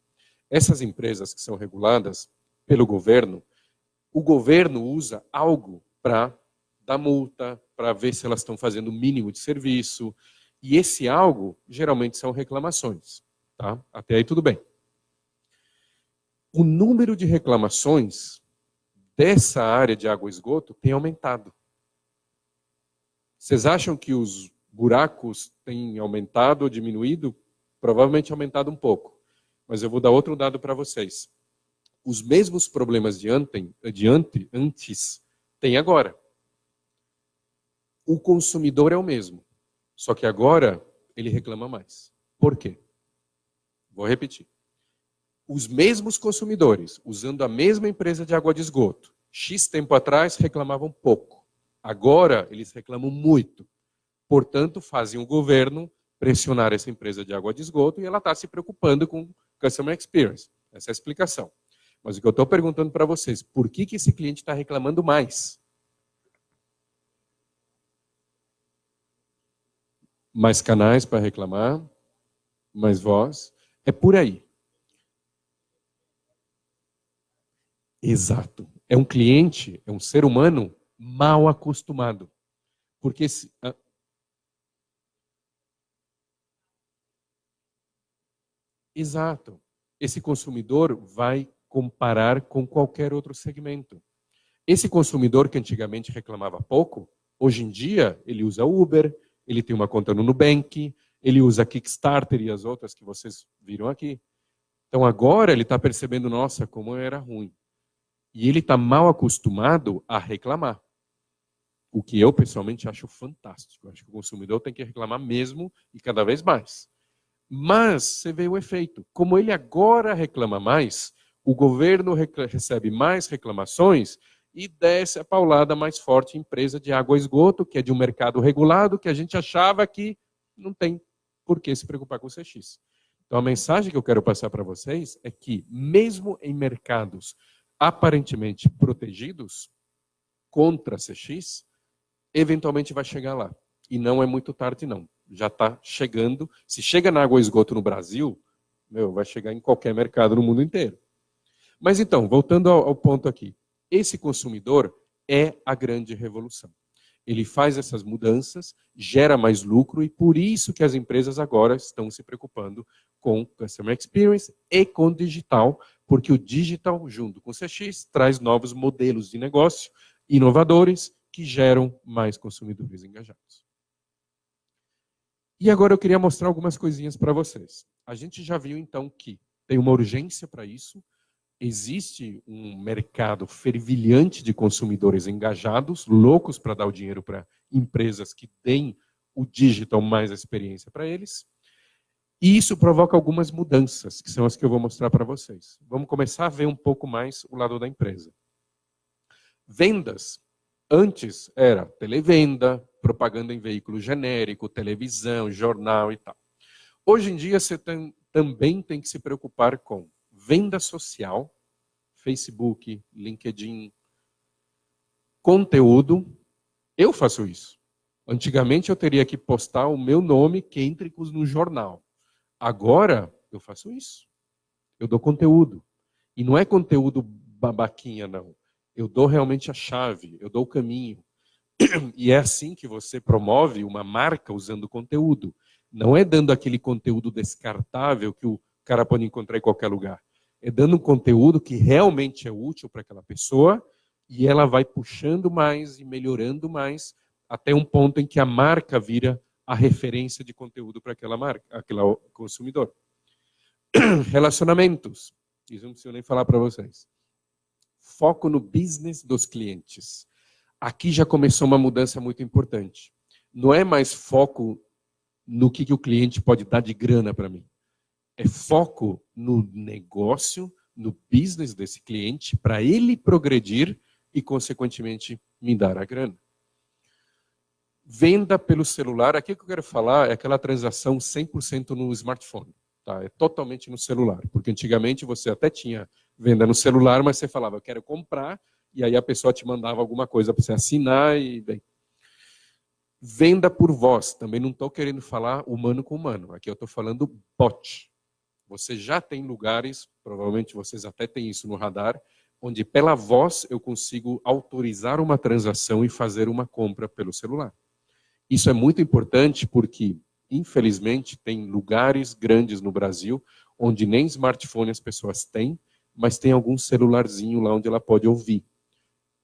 essas empresas que são reguladas pelo governo, o governo usa algo para dar multa, para ver se elas estão fazendo o mínimo de serviço, e esse algo geralmente são reclamações. Tá? Até aí tudo bem. O número de reclamações dessa área de água e esgoto tem aumentado. Vocês acham que os buracos têm aumentado ou diminuído? Provavelmente aumentado um pouco. Mas eu vou dar outro dado para vocês. Os mesmos problemas de antes tem agora. O consumidor é o mesmo. Só que agora ele reclama mais. Por quê? Vou repetir. Os mesmos consumidores, usando a mesma empresa de água de esgoto, X tempo atrás reclamavam pouco. Agora eles reclamam muito. Portanto, fazem o governo pressionar essa empresa de água de esgoto e ela está se preocupando com Customer Experience. Essa é a explicação. Mas o que eu estou perguntando para vocês, por que esse cliente está reclamando mais? Mais canais para reclamar, mais voz. É por aí. Exato. É um cliente, é um ser humano mal acostumado. Porque exato. Esse consumidor vai comparar com qualquer outro segmento. Esse consumidor que antigamente reclamava pouco, hoje em dia ele usa Uber, ele tem uma conta no Nubank, ele usa Kickstarter e as outras que vocês viram aqui. Então agora ele está percebendo, nossa, como era ruim. E ele está mal acostumado a reclamar. O que eu pessoalmente acho fantástico. Acho que o consumidor tem que reclamar mesmo e cada vez mais. Mas você vê o efeito. Como ele agora reclama mais, o governo recebe mais reclamações e desce a paulada mais forte em empresa de água e esgoto, que é de um mercado regulado, que a gente achava que não tem por que se preocupar com o CX. Então a mensagem que eu quero passar para vocês é que, mesmo em mercados aparentemente protegidos contra CX, eventualmente vai chegar lá. E não é muito tarde, não. Já está chegando. Se chega na água e esgoto no Brasil, vai chegar em qualquer mercado no mundo inteiro. Mas então, voltando ao ponto aqui. Esse consumidor é a grande revolução. Ele faz essas mudanças, gera mais lucro e por isso que as empresas agora estão se preocupando com Customer Experience e com digital, porque o digital, junto com o CX, traz novos modelos de negócio inovadores que geram mais consumidores engajados. E agora eu queria mostrar algumas coisinhas para vocês. A gente já viu então que tem uma urgência para isso, existe um mercado fervilhante de consumidores engajados, loucos para dar o dinheiro para empresas que têm o digital mais a experiência para eles. E isso provoca algumas mudanças, que são as que eu vou mostrar para vocês. Vamos começar a ver um pouco mais o lado da empresa. Vendas. Antes era televenda, propaganda em veículo genérico, televisão, jornal e tal. Hoje em dia você também tem que se preocupar com venda social, Facebook, LinkedIn, conteúdo. Eu faço isso. Antigamente eu teria que postar o meu nome, Kentricus, no jornal. Agora eu faço isso. Eu dou conteúdo. E não é conteúdo babaquinha, não. Eu dou realmente a chave, eu dou o caminho. E é assim que você promove uma marca usando conteúdo. Não é dando aquele conteúdo descartável que o cara pode encontrar em qualquer lugar. É dando um conteúdo que realmente é útil para aquela pessoa e ela vai puxando mais e melhorando mais até um ponto em que a marca vira a referência de conteúdo para aquela marca, aquele consumidor. Relacionamentos. Isso não preciso nem falar para vocês. Foco no business dos clientes. Aqui já começou uma mudança muito importante. Não é mais foco no que o cliente pode dar de grana para mim. É foco no negócio, no business desse cliente, para ele progredir e, consequentemente, me dar a grana. Venda pelo celular. Aqui que eu quero falar é aquela transação 100% no smartphone. Tá? É totalmente no celular. Porque antigamente você até tinha venda no celular, mas você falava, eu quero comprar, e aí a pessoa te mandava alguma coisa para você assinar e bem. Venda por voz. Também não estou querendo falar humano com humano. Aqui eu estou falando bot. Você já tem lugares, provavelmente vocês até têm isso no radar, onde pela voz eu consigo autorizar uma transação e fazer uma compra pelo celular. Isso é muito importante porque, infelizmente, tem lugares grandes no Brasil onde nem smartphone as pessoas têm, mas tem algum celularzinho lá onde ela pode ouvir.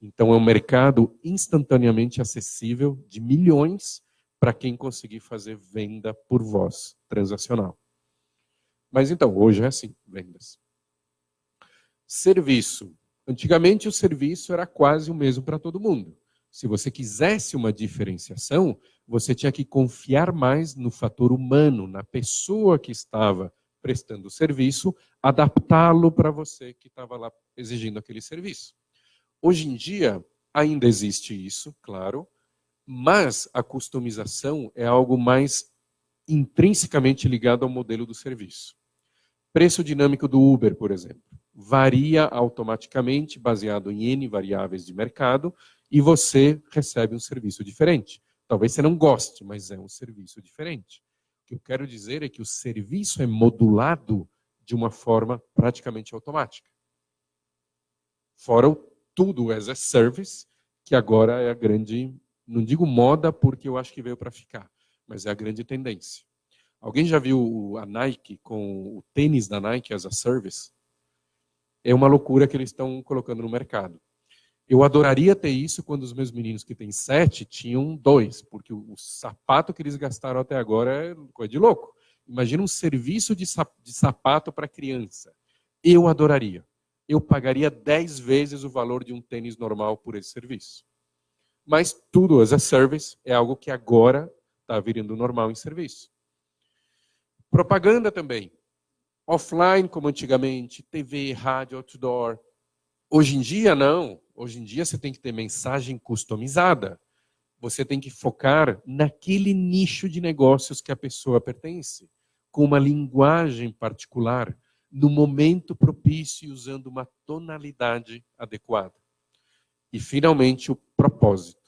Então é um mercado instantaneamente acessível de milhões para quem conseguir fazer venda por voz transacional. Mas então, hoje é assim, vendas. Serviço. Antigamente o serviço era quase o mesmo para todo mundo. Se você quisesse uma diferenciação, você tinha que confiar mais no fator humano, na pessoa que estava prestando o serviço, adaptá-lo para você que estava lá exigindo aquele serviço. Hoje em dia, ainda existe isso, claro, mas a customização é algo mais intrinsecamente ligado ao modelo do serviço. Preço dinâmico do Uber, por exemplo, varia automaticamente baseado em N variáveis de mercado e você recebe um serviço diferente. Talvez você não goste, mas é um serviço diferente. O que eu quero dizer é que o serviço é modulado de uma forma praticamente automática. Fora o tudo as a service, que agora é a grande, não digo moda porque eu acho que veio para ficar, mas é a grande tendência. Alguém já viu a Nike com o tênis da Nike as a service? É uma loucura que eles estão colocando no mercado. Eu adoraria ter isso quando os meus meninos que têm 7 tinham 2, porque o sapato que eles gastaram até agora é coisa de louco. Imagina um serviço de sapato para criança. Eu adoraria. Eu pagaria 10 vezes o valor de um tênis normal por esse serviço. Mas tudo as a service é algo que agora está virando normal em serviço. Propaganda também. Offline, como antigamente, TV, rádio, outdoor. Hoje em dia, não. Hoje em dia, você tem que ter mensagem customizada. Você tem que focar naquele nicho de negócios que a pessoa pertence, com uma linguagem particular, no momento propício, usando uma tonalidade adequada. E, finalmente, o propósito,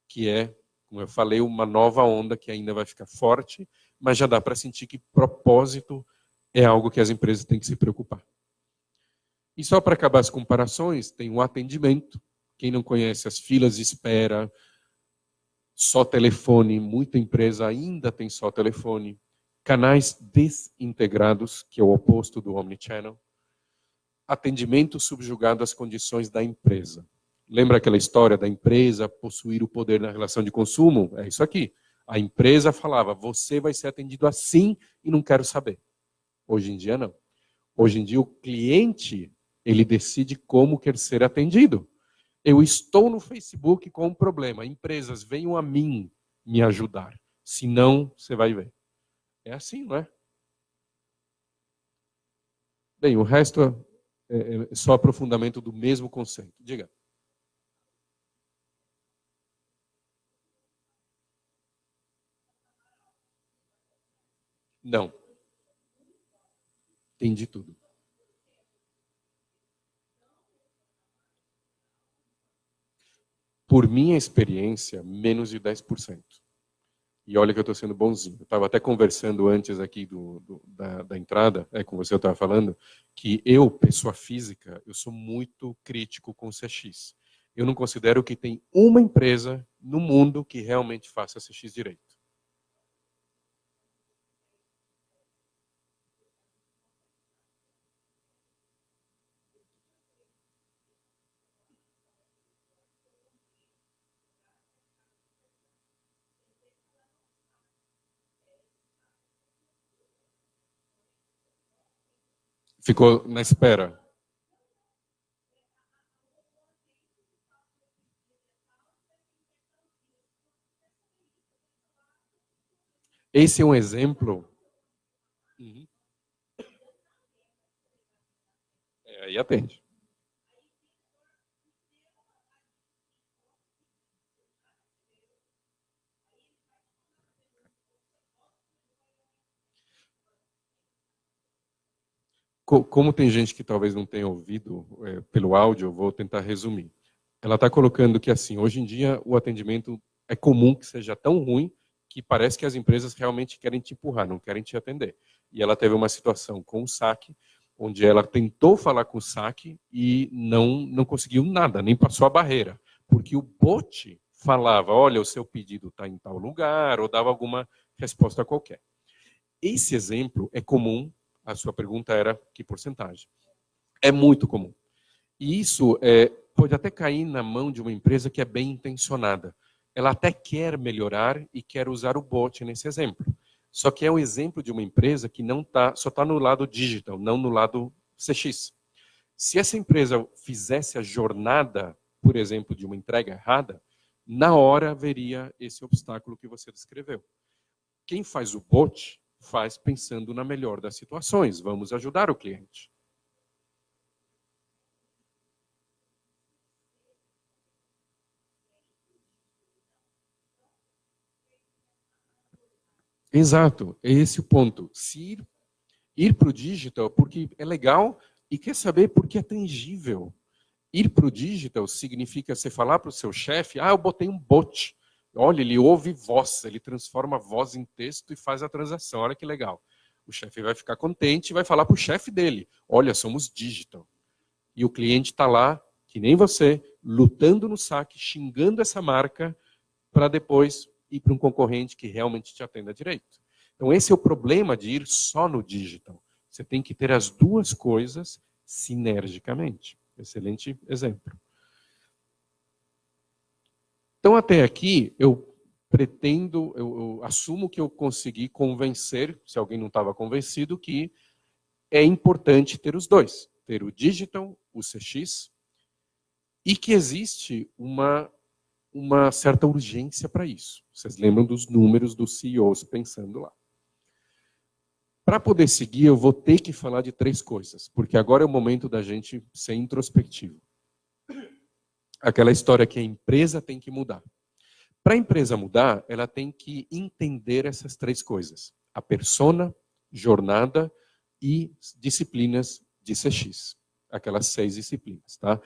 que é, como eu falei, uma nova onda que ainda vai ficar forte, mas já dá para sentir que propósito é algo que as empresas têm que se preocupar. E só para acabar as comparações, tem o atendimento. Quem não conhece as filas de espera, só telefone, muita empresa ainda tem só telefone. Canais desintegrados, que é o oposto do omnichannel. Atendimento subjugado às condições da empresa. Lembra aquela história da empresa possuir o poder na relação de consumo? É isso aqui. A empresa falava, você vai ser atendido assim e não quero saber. Hoje em dia, não. Hoje em dia, o cliente, ele decide como quer ser atendido. Eu estou no Facebook com um problema. Empresas, venham a mim me ajudar. Senão, você vai ver. É assim, não é? Bem, o resto é só aprofundamento do mesmo conceito. Diga. Não. Tem de tudo. Por minha experiência, menos de 10%. E olha que eu estou sendo bonzinho. Eu estava até conversando antes aqui da entrada, com você eu estava falando, que eu, pessoa física, eu sou muito crítico com o CX. Eu não considero que tem uma empresa no mundo que realmente faça CX direito. Ficou na espera. Esse é um exemplo. Uhum. Aí atende. Como tem gente que talvez não tenha ouvido pelo áudio, eu vou tentar resumir. Ela está colocando que, assim, hoje em dia o atendimento é comum que seja tão ruim que parece que as empresas realmente querem te empurrar, não querem te atender. E ela teve uma situação com o saque, onde ela tentou falar com o saque e não conseguiu nada, nem passou a barreira. Porque o bot falava, olha, o seu pedido está em tal lugar, ou dava alguma resposta qualquer. Esse exemplo é comum, a sua pergunta era que porcentagem. É muito comum. E isso pode até cair na mão de uma empresa que é bem intencionada. Ela até quer melhorar e quer usar o bot nesse exemplo. Só que é um exemplo de uma empresa que não só está no lado digital, não no lado CX. Se essa empresa fizesse a jornada, por exemplo, de uma entrega errada, na hora haveria esse obstáculo que você descreveu. Quem faz o bot faz pensando na melhor das situações. Vamos ajudar o cliente. Exato, é esse o ponto. Se ir para o digital porque é legal e quer saber porque é tangível. Ir para o digital significa você falar para o seu chefe, eu botei um bot. Olha, ele ouve voz, ele transforma a voz em texto e faz a transação. Olha que legal. O chefe vai ficar contente e vai falar para o chefe dele, olha, somos digital. E o cliente está lá, que nem você, lutando no saque, xingando essa marca, para depois ir para um concorrente que realmente te atenda direito. Então esse é o problema de ir só no digital. Você tem que ter as duas coisas sinergicamente. Excelente exemplo. Então até aqui eu assumo que eu consegui convencer, se alguém não estava convencido, que é importante ter os dois. Ter o digital, o CX, e que existe uma certa urgência para isso. Vocês lembram dos números dos CEOs pensando lá. Para poder seguir, eu vou ter que falar de 3 coisas, porque agora é o momento da gente ser introspectivo. Aquela história que a empresa tem que mudar. Para a empresa mudar, ela tem que entender essas 3 coisas. A persona, jornada e disciplinas de CX. Aquelas 6 disciplinas, tá?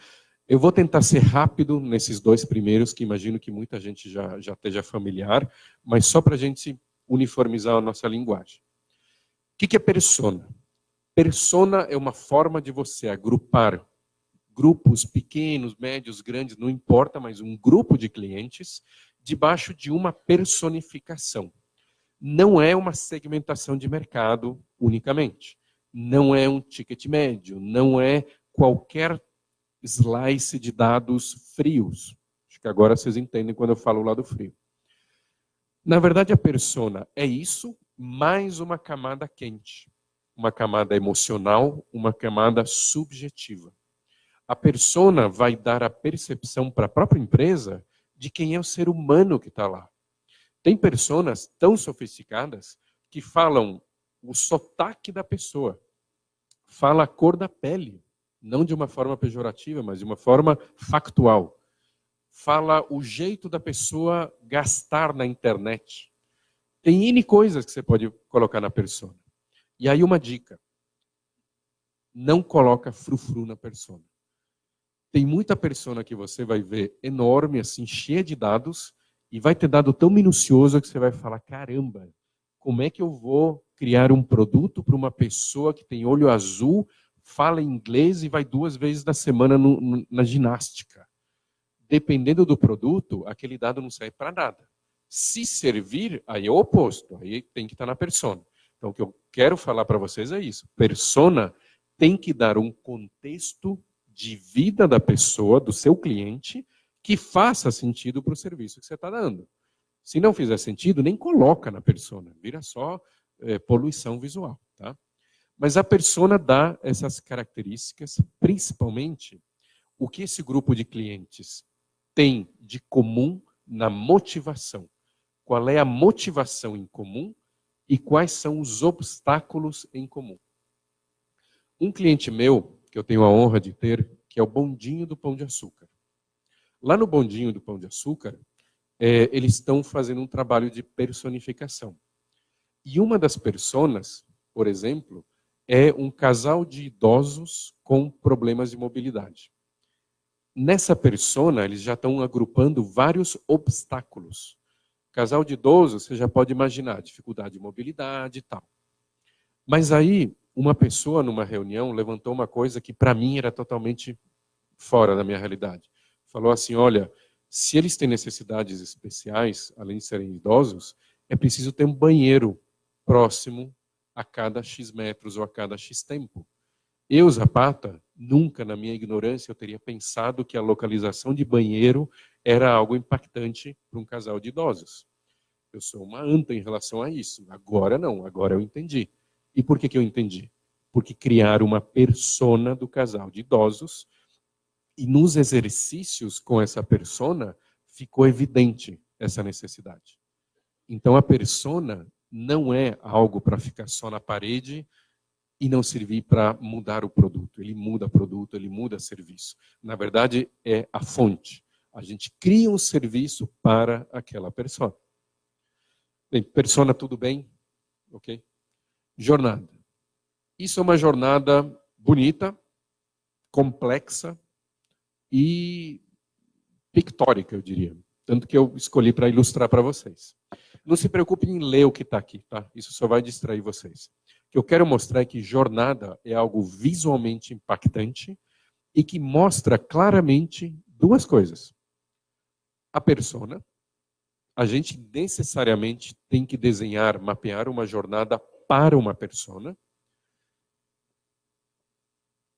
Eu vou tentar ser rápido nesses 2 primeiros, que imagino que muita gente já esteja familiar, mas só para a gente uniformizar a nossa linguagem. O que é persona? Persona é uma forma de você agrupar grupos pequenos, médios, grandes, não importa, mas um grupo de clientes debaixo de uma personificação. Não é uma segmentação de mercado unicamente. Não é um ticket médio, não é qualquer slice de dados frios. Acho que agora vocês entendem quando eu falo lado frio. Na verdade, a persona é isso, mais uma camada quente. Uma camada emocional, uma camada subjetiva. A persona vai dar a percepção para a própria empresa de quem é o ser humano que está lá. Tem personas tão sofisticadas que falam o sotaque da pessoa, fala a cor da pele, não de uma forma pejorativa, mas de uma forma factual. Fala o jeito da pessoa gastar na internet. Tem N coisas que você pode colocar na persona. E aí uma dica. Não coloca frufru na persona. Tem muita persona que você vai ver enorme, assim, cheia de dados, e vai ter dado tão minucioso que você vai falar, caramba, como é que eu vou criar um produto para uma pessoa que tem olho azul, fala inglês e vai 2 vezes na semana na ginástica? Dependendo do produto, aquele dado não serve para nada. Se servir, aí é o oposto, aí tem que estar na persona. Então, o que eu quero falar para vocês é isso. Persona tem que dar um contexto de vida da pessoa, do seu cliente, que faça sentido para o serviço que você está dando. Se não fizer sentido, nem coloca na persona, vira só poluição visual. Tá? Mas a persona dá essas características, principalmente o que esse grupo de clientes tem de comum na motivação. Qual é a motivação em comum e quais são os obstáculos em comum. Um cliente meu, que eu tenho a honra de ter, que é o Bondinho do Pão de Açúcar. Lá no Bondinho do Pão de Açúcar, eles estão fazendo um trabalho de personificação. E uma das personas, por exemplo, é um casal de idosos com problemas de mobilidade. Nessa persona, eles já estão agrupando vários obstáculos. Casal de idosos, você já pode imaginar, dificuldade de mobilidade e tal. Mas aí, uma pessoa numa reunião levantou uma coisa que para mim era totalmente fora da minha realidade. Falou assim, olha, se eles têm necessidades especiais, além de serem idosos, é preciso ter um banheiro próximo a cada X metros ou a cada X tempo. Eu, Zapata, nunca na minha ignorância eu teria pensado que a localização de banheiro era algo impactante para um casal de idosos. Eu sou uma anta em relação a isso. Agora não, agora eu entendi. E por que eu entendi? Porque criaram uma persona do casal de idosos e nos exercícios com essa persona ficou evidente essa necessidade. Então, a persona não é algo para ficar só na parede e não servir para mudar o produto. Ele muda produto, ele muda serviço. Na verdade, é a fonte. A gente cria um serviço para aquela persona. Bem, persona, tudo bem? Ok? Jornada. Isso é uma jornada bonita, complexa e pictórica, eu diria. Tanto que eu escolhi para ilustrar para vocês. Não se preocupe em ler o que está aqui, tá? Isso só vai distrair vocês. O que eu quero mostrar é que jornada é algo visualmente impactante e que mostra claramente duas coisas. A persona. A gente necessariamente tem que desenhar, mapear uma jornada para uma persona.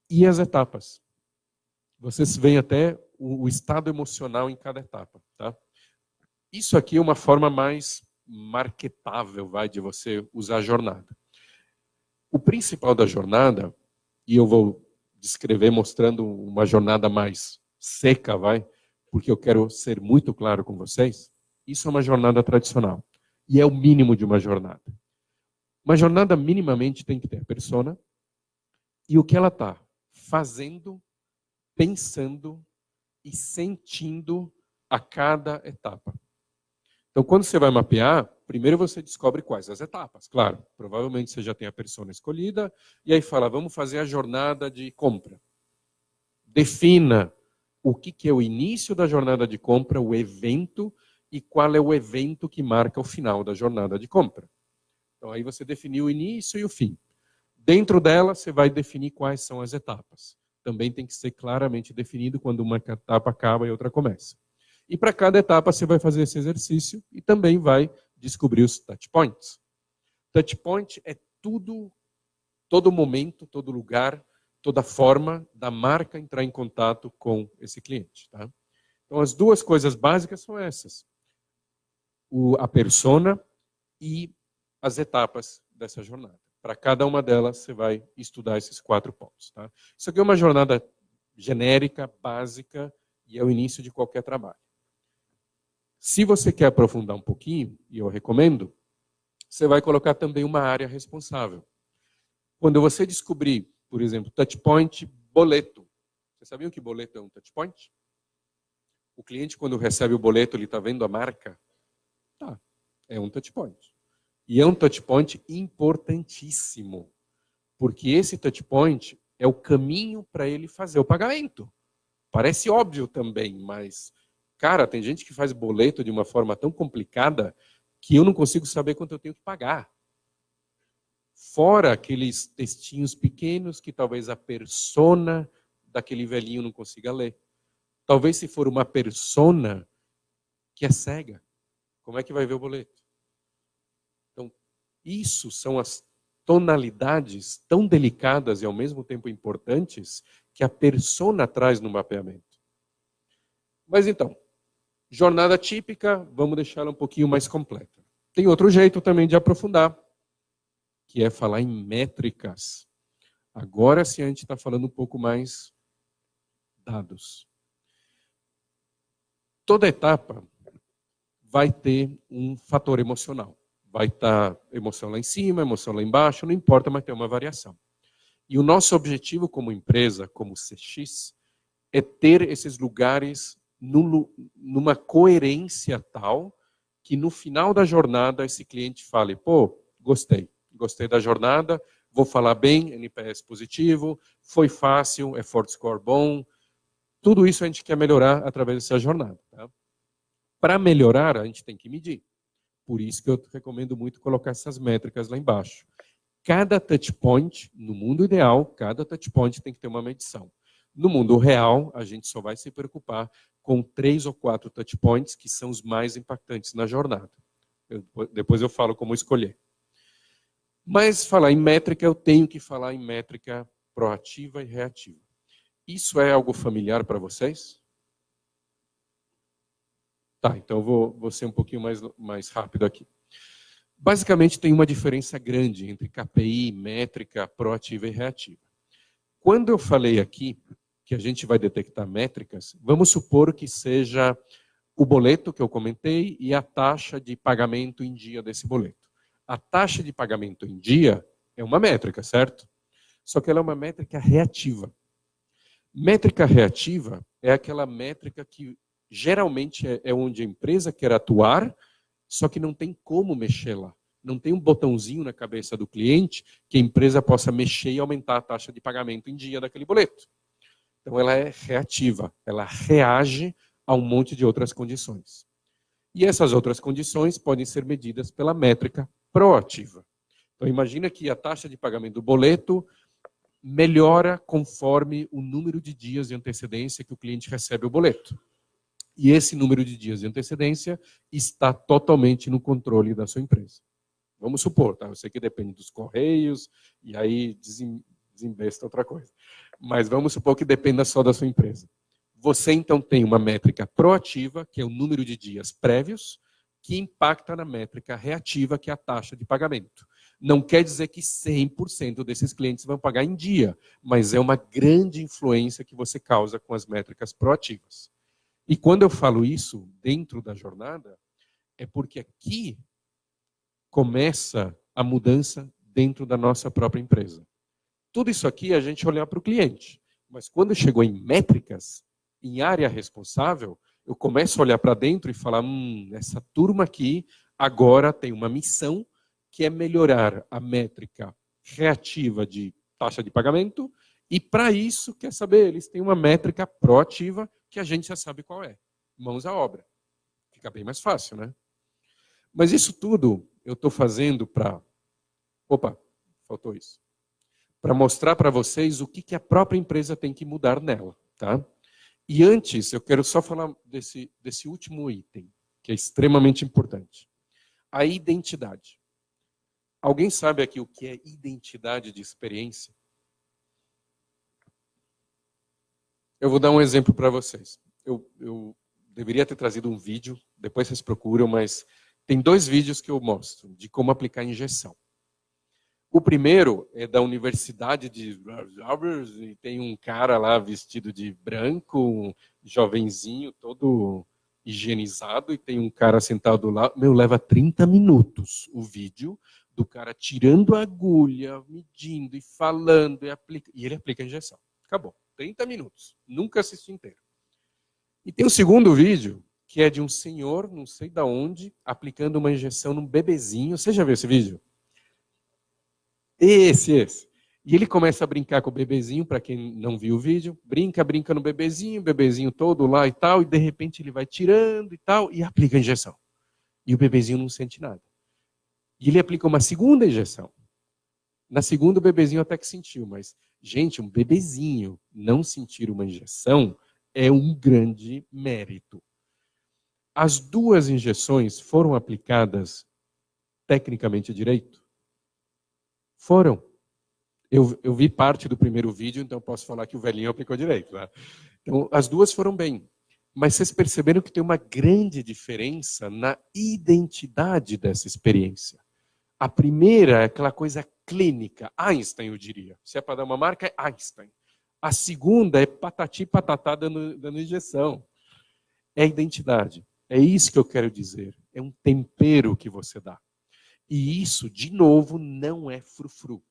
E as etapas. Vocês veem até o estado emocional em cada etapa, tá? Isso aqui é uma forma mais marketável, de você usar a jornada. O principal da jornada, e eu vou descrever mostrando uma jornada mais seca, porque eu quero ser muito claro com vocês, isso é uma jornada tradicional. E é o mínimo de uma jornada. Uma jornada minimamente tem que ter a persona e o que ela está fazendo, pensando e sentindo a cada etapa. Então, quando você vai mapear, primeiro você descobre quais as etapas. Claro, provavelmente você já tem a persona escolhida, e aí fala, vamos fazer a jornada de compra. Defina o que é o início da jornada de compra, o evento, e qual é o evento que marca o final da jornada de compra. Então, aí você definiu o início e o fim. Dentro dela, você vai definir quais são as etapas. Também tem que ser claramente definido quando uma etapa acaba e outra começa. E para cada etapa você vai fazer esse exercício e também vai descobrir os touch points. Touch point é tudo, todo momento, todo lugar, toda forma da marca entrar em contato com esse cliente. Tá? Então as duas coisas básicas são essas. A persona e as etapas dessa jornada. Para cada uma delas você vai estudar esses 4 pontos. Tá? Isso aqui é uma jornada genérica, básica e é o início de qualquer trabalho. Se você quer aprofundar um pouquinho, e eu recomendo, você vai colocar também uma área responsável. Quando você descobrir, por exemplo, touchpoint, boleto. Vocês sabiam que boleto é um touchpoint? O cliente, quando recebe o boleto, ele está vendo a marca? Tá, é um touchpoint. E é um touchpoint importantíssimo, porque esse touchpoint é o caminho para ele fazer o pagamento. Parece óbvio também, mas... Cara, tem gente que faz boleto de uma forma tão complicada que eu não consigo saber quanto eu tenho que pagar. Fora aqueles textinhos pequenos que talvez a persona daquele velhinho não consiga ler. Talvez se for uma persona que é cega, como é que vai ver o boleto? Então, isso são as tonalidades tão delicadas e ao mesmo tempo importantes que a persona traz no mapeamento. Mas então, jornada típica, vamos deixá-la um pouquinho mais completa. Tem outro jeito também de aprofundar, que é falar em métricas. Agora sim a gente está falando um pouco mais dados. Toda etapa vai ter um fator emocional. Vai estar emoção lá em cima, emoção lá embaixo, não importa, mas tem uma variação. E o nosso objetivo como empresa, como CX, é ter esses lugares numa coerência tal que no final da jornada esse cliente fale, pô, gostei da jornada, vou falar bem, NPS positivo, foi fácil, effort score bom, tudo isso a gente quer melhorar através dessa jornada. Tá? Para melhorar, a gente tem que medir. Por isso que eu recomendo muito colocar essas métricas lá embaixo. Cada touch point, no mundo ideal, cada touch point tem que ter uma medição. No mundo real, a gente só vai se preocupar com 3 ou 4 touch points que são os mais impactantes na jornada. Depois eu falo como escolher. Mas falar em métrica, eu tenho que falar em métrica proativa e reativa. Isso é algo familiar para vocês? Tá, então eu vou ser um pouquinho mais rápido aqui. Basicamente tem uma diferença grande entre KPI, métrica, proativa e reativa. Quando eu falei aqui que a gente vai detectar métricas, vamos supor que seja o boleto que eu comentei e a taxa de pagamento em dia desse boleto. A taxa de pagamento em dia é uma métrica, certo? Só que ela é uma métrica reativa. Métrica reativa é aquela métrica que geralmente é onde a empresa quer atuar, só que não tem como mexer lá. Não tem um botãozinho na cabeça do cliente que a empresa possa mexer e aumentar a taxa de pagamento em dia daquele boleto. Então ela é reativa, ela reage a um monte de outras condições. E essas outras condições podem ser medidas pela métrica proativa. Então imagina que a taxa de pagamento do boleto melhora conforme o número de dias de antecedência que o cliente recebe o boleto. E esse número de dias de antecedência está totalmente no controle da sua empresa. Vamos supor, tá? Eu sei que depende dos correios, e aí desembesta outra coisa. Mas vamos supor que dependa só da sua empresa. Você, então, tem uma métrica proativa, que é o número de dias prévios, que impacta na métrica reativa, que é a taxa de pagamento. Não quer dizer que 100% desses clientes vão pagar em dia, mas é uma grande influência que você causa com as métricas proativas. E quando eu falo isso dentro da jornada, é porque aqui começa a mudança dentro da nossa própria empresa. Tudo isso aqui é a gente olhar para o cliente. Mas quando chegou em métricas, em área responsável, eu começo a olhar para dentro e falar, essa turma aqui agora tem uma missão que é melhorar a métrica reativa de taxa de pagamento e para isso, quer saber, eles têm uma métrica proativa que a gente já sabe qual é. Mãos à obra. Fica bem mais fácil, né? Mas isso tudo eu estou fazendo para... Opa, faltou isso. Para mostrar para vocês o que a própria empresa tem que mudar nela, tá? E antes, eu quero só falar desse último item, que é extremamente importante. A identidade. Alguém sabe aqui o que é identidade de experiência? Eu vou dar um exemplo para vocês. Eu deveria ter trazido um vídeo, depois vocês procuram, mas tem 2 vídeos que eu mostro de como aplicar injeção. O primeiro é da Universidade de... e tem um cara lá vestido de branco, um jovenzinho, todo higienizado, e tem um cara sentado lá. Leva 30 minutos o vídeo do cara tirando a agulha, medindo e falando, e ele aplica a injeção. Acabou. 30 minutos. Nunca assisti inteiro. E tem o segundo vídeo, que é de um senhor, não sei de onde, aplicando uma injeção num bebezinho. Você já viu esse vídeo? Esse. E ele começa a brincar com o bebezinho, para quem não viu o vídeo. Brinca no bebezinho todo lá e tal, e de repente ele vai tirando e tal, e aplica a injeção. E o bebezinho não sente nada. E ele aplica uma segunda injeção. Na segunda o bebezinho até que sentiu, mas, gente, um bebezinho não sentir uma injeção é um grande mérito. As 2 injeções foram aplicadas tecnicamente direito? Foram. Eu vi parte do primeiro vídeo, então posso falar que o velhinho aplicou direito. Né? Então, as 2 foram bem. Mas vocês perceberam que tem uma grande diferença na identidade dessa experiência. A primeira é aquela coisa clínica, Einstein, eu diria. Se é para dar uma marca, é Einstein. A segunda é patati patatá dando injeção. É identidade. É isso que eu quero dizer. É um tempero que você dá. E isso, de novo, não é frufru.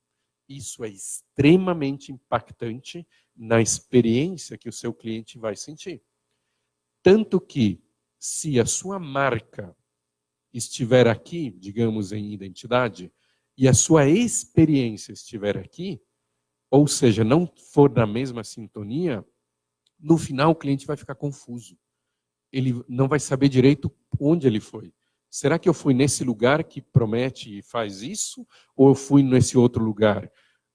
Isso é extremamente impactante na experiência que o seu cliente vai sentir. Tanto que, se a sua marca estiver aqui, digamos, em identidade, e a sua experiência estiver aqui, ou seja, não for na mesma sintonia, no final o cliente vai ficar confuso. Ele não vai saber direito onde ele foi. Será que eu fui nesse lugar que promete e faz isso? Ou eu fui nesse outro lugar?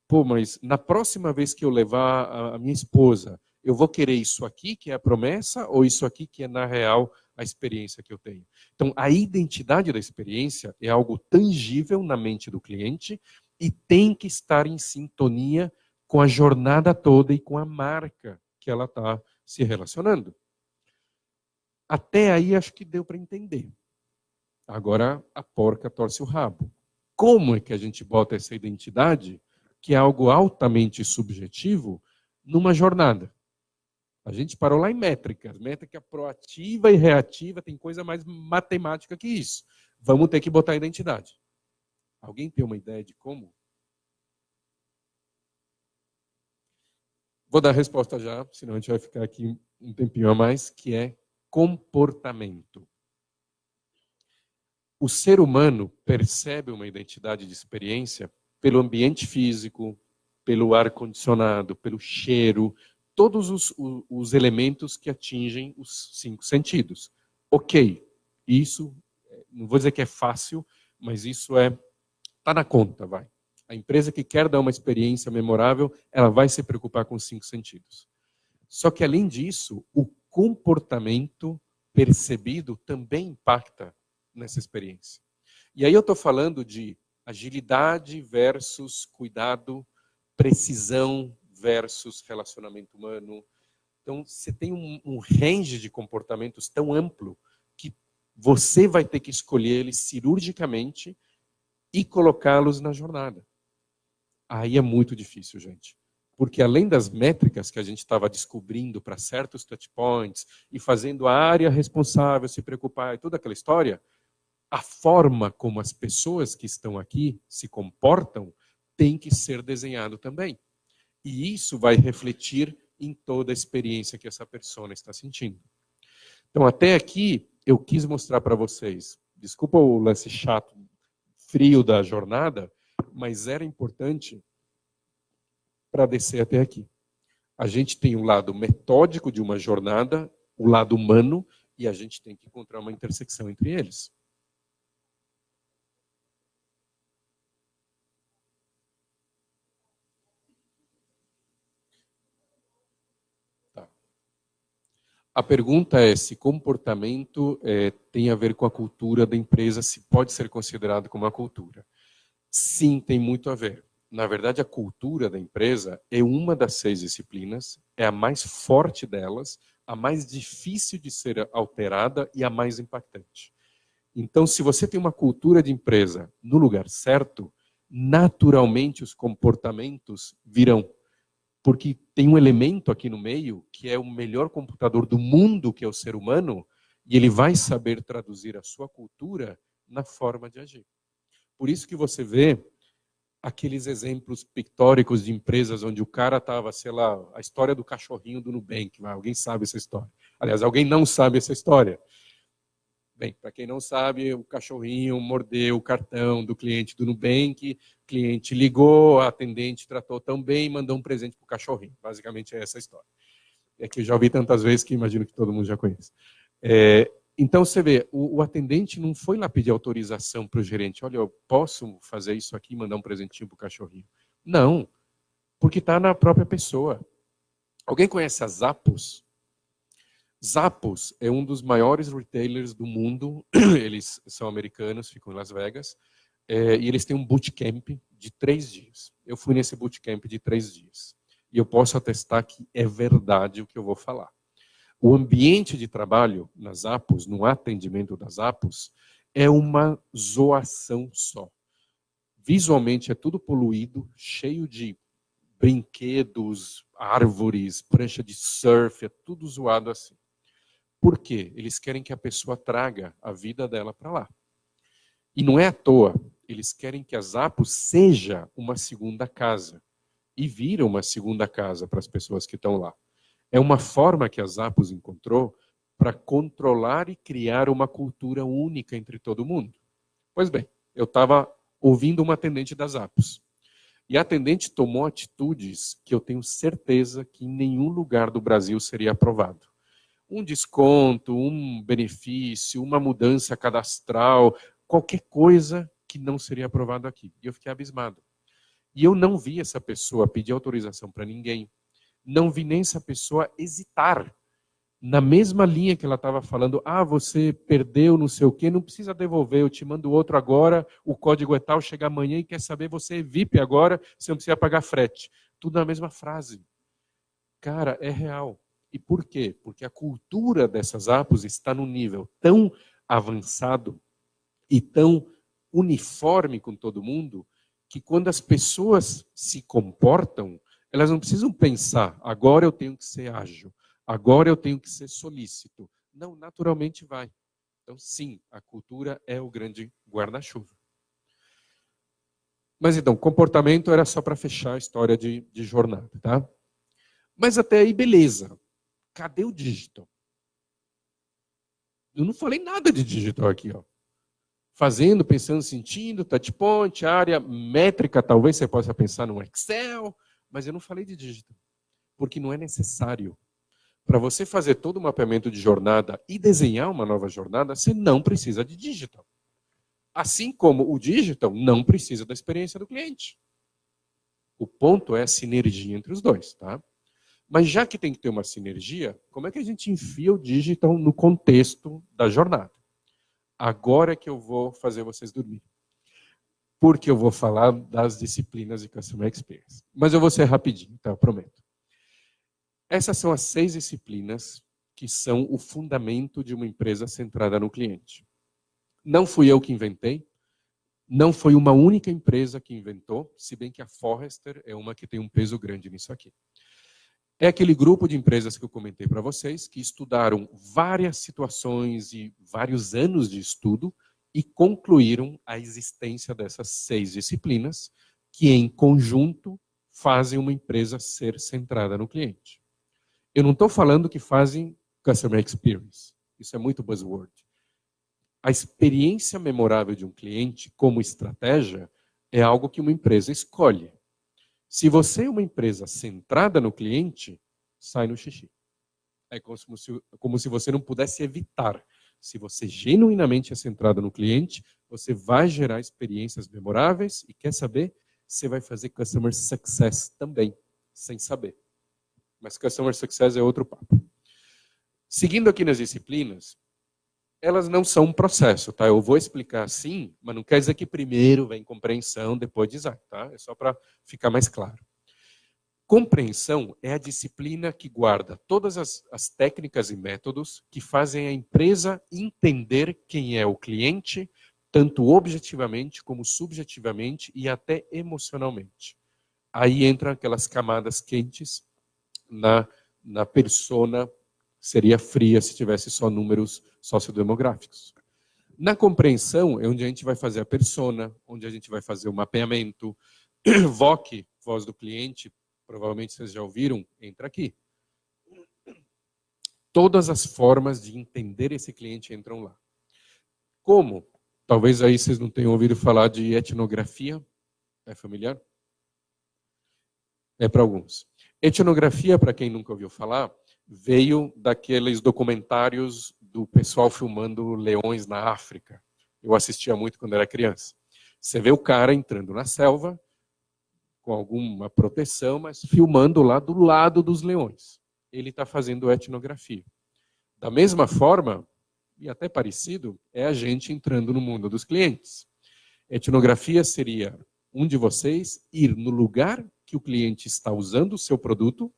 Pô, mas na próxima vez que eu levar a minha esposa, eu vou querer isso aqui, que é a promessa, ou isso aqui, que é, na real, a experiência que eu tenho? Então, a identidade da experiência é algo tangível na mente do cliente e tem que estar em sintonia com a jornada toda e com a marca que ela está se relacionando. Até aí, acho que deu para entender. Agora, a porca torce o rabo. Como é que a gente bota essa identidade, que é algo altamente subjetivo, numa jornada? A gente parou lá em métricas. Métrica proativa e reativa, tem coisa mais matemática que isso. Vamos ter que botar identidade. Alguém tem uma ideia de como? Vou dar a resposta já, senão a gente vai ficar aqui um tempinho a mais, que é comportamento. O ser humano percebe uma identidade de experiência pelo ambiente físico, pelo ar-condicionado, pelo cheiro, todos os elementos que atingem os 5 sentidos. Ok, isso, não vou dizer que é fácil, mas isso está na conta, vai. A empresa que quer dar uma experiência memorável, ela vai se preocupar com os 5 sentidos. Só que, além disso, o comportamento percebido também impacta nessa experiência. E aí eu estou falando de agilidade versus cuidado, precisão versus relacionamento humano. Então, você tem um range de comportamentos tão amplo que você vai ter que escolher eles cirurgicamente e colocá-los na jornada. Aí é muito difícil, gente. Porque além das métricas que a gente estava descobrindo para certos touchpoints e fazendo a área responsável se preocupar e toda aquela história, a forma como as pessoas que estão aqui se comportam tem que ser desenhado também. E isso vai refletir em toda a experiência que essa persona está sentindo. Então, até aqui, eu quis mostrar para vocês, desculpa o lance chato, frio da jornada, mas era importante para descer até aqui. A gente tem o lado metódico de uma jornada, o lado humano, e a gente tem que encontrar uma intersecção entre eles. Tá. A pergunta é se comportamento tem a ver com a cultura da empresa, se pode ser considerado como uma cultura. Sim, tem muito a ver. Na verdade, a cultura da empresa é uma das 6 disciplinas, é a mais forte delas, a mais difícil de ser alterada e a mais impactante. Então, se você tem uma cultura de empresa no lugar certo, naturalmente os comportamentos virão. Porque tem um elemento aqui no meio que é o melhor computador do mundo, que é o ser humano, e ele vai saber traduzir a sua cultura na forma de agir. Por isso que você vê aqueles exemplos pictóricos de empresas onde o cara estava, sei lá, a história do cachorrinho do Nubank. Alguém sabe essa história? Aliás, alguém não sabe essa história. Bem, para quem não sabe, o cachorrinho mordeu o cartão do cliente do Nubank, o cliente ligou, a atendente tratou tão bem e mandou um presente para o cachorrinho. Basicamente é essa a história. É que eu já ouvi tantas vezes que imagino que todo mundo já conhece. Então, você vê, o atendente não foi lá pedir autorização para o gerente. Olha, eu posso fazer isso aqui e mandar um presentinho para o cachorrinho? Não, porque está na própria pessoa. Alguém conhece a Zappos? Zappos é um dos maiores retailers do mundo. Eles são americanos, ficam em Las Vegas. E eles têm um bootcamp de 3 dias. Eu fui nesse bootcamp de 3 dias. E eu posso atestar que é verdade o que eu vou falar. O ambiente de trabalho nas Zappos, no atendimento das Zappos, é uma zoação só. Visualmente é tudo poluído, cheio de brinquedos, árvores, prancha de surf, é tudo zoado assim. Por quê? Eles querem que a pessoa traga a vida dela para lá. E não é à toa, eles querem que a Zappos seja uma segunda casa. E vira uma segunda casa para as pessoas que estão lá. É uma forma que a Zappos encontrou para controlar e criar uma cultura única entre todo mundo. Pois bem, eu estava ouvindo uma atendente da Zappos. E a atendente tomou atitudes que eu tenho certeza que em nenhum lugar do Brasil seria aprovado. Um desconto, um benefício, uma mudança cadastral, qualquer coisa que não seria aprovado aqui. E eu fiquei abismado. E eu não vi essa pessoa pedir autorização para ninguém. Não vi nem essa pessoa hesitar. Na mesma linha que ela estava falando, você perdeu não sei o quê, não precisa devolver, eu te mando outro agora, o código é tal, chega amanhã e quer saber, você é VIP agora, você não precisa pagar frete. Tudo na mesma frase. Cara, é real. E por quê? Porque a cultura dessas apps está num nível tão avançado e tão uniforme com todo mundo, que quando as pessoas se comportam, elas não precisam pensar, agora eu tenho que ser ágil, agora eu tenho que ser solícito. Não, naturalmente vai. Então, sim, a cultura é o grande guarda-chuva. Mas então, comportamento era só para fechar a história de jornada, tá? Mas até aí, beleza. Cadê o digital? Eu não falei nada de digital aqui, ó. Fazendo, pensando, sentindo, touchpoint, área, métrica, talvez você possa pensar no Excel, mas eu não falei de digital, porque não é necessário. Para você fazer todo o mapeamento de jornada e desenhar uma nova jornada, você não precisa de digital. Assim como o digital não precisa da experiência do cliente. O ponto é a sinergia entre os dois, tá? Mas já que tem que ter uma sinergia, como é que a gente enfia o digital no contexto da jornada? Agora é que eu vou fazer vocês dormir. Porque eu vou falar das disciplinas de Customer Experience. Mas eu vou ser rapidinho, tá? Eu prometo. Essas são as 6 disciplinas que são o fundamento de uma empresa centrada no cliente. Não fui eu que inventei, não foi uma única empresa que inventou, se bem que a Forrester é uma que tem um peso grande nisso aqui. É aquele grupo de empresas que eu comentei para vocês, que estudaram várias situações e vários anos de estudo e concluíram a existência dessas 6 disciplinas, que em conjunto fazem uma empresa ser centrada no cliente. Eu não estou falando que fazem Customer Experience, isso é muito buzzword. A experiência memorável de um cliente como estratégia é algo que uma empresa escolhe. Se você é uma empresa centrada no cliente, sai no xixi. É como se você não pudesse evitar. Se você genuinamente é centrado no cliente, você vai gerar experiências memoráveis e quer saber, você vai fazer Customer Success também, sem saber. Mas Customer Success é outro papo. Seguindo aqui nas disciplinas, elas não são um processo, tá? Eu vou explicar assim, mas não quer dizer que primeiro vem compreensão, depois design, tá? É só para ficar mais claro. Compreensão é a disciplina que guarda todas as técnicas e métodos que fazem a empresa entender quem é o cliente, tanto objetivamente como subjetivamente e até emocionalmente. Aí entram aquelas camadas quentes na persona, seria fria se tivesse só números sociodemográficos. Na compreensão é onde a gente vai fazer a persona, onde a gente vai fazer o mapeamento. VOC, voz do cliente, provavelmente vocês já ouviram, entra aqui. Todas as formas de entender esse cliente entram lá. Como? Talvez aí vocês não tenham ouvido falar de etnografia. É familiar? É para alguns. Etnografia, para quem nunca ouviu falar, veio daqueles documentários do pessoal filmando leões na África. Eu assistia muito quando era criança. Você vê o cara entrando na selva, com alguma proteção, mas filmando lá do lado dos leões. Ele está fazendo etnografia. Da mesma forma, e até parecido, é a gente entrando no mundo dos clientes. Etnografia seria um de vocês ir no lugar que o cliente está usando o seu produto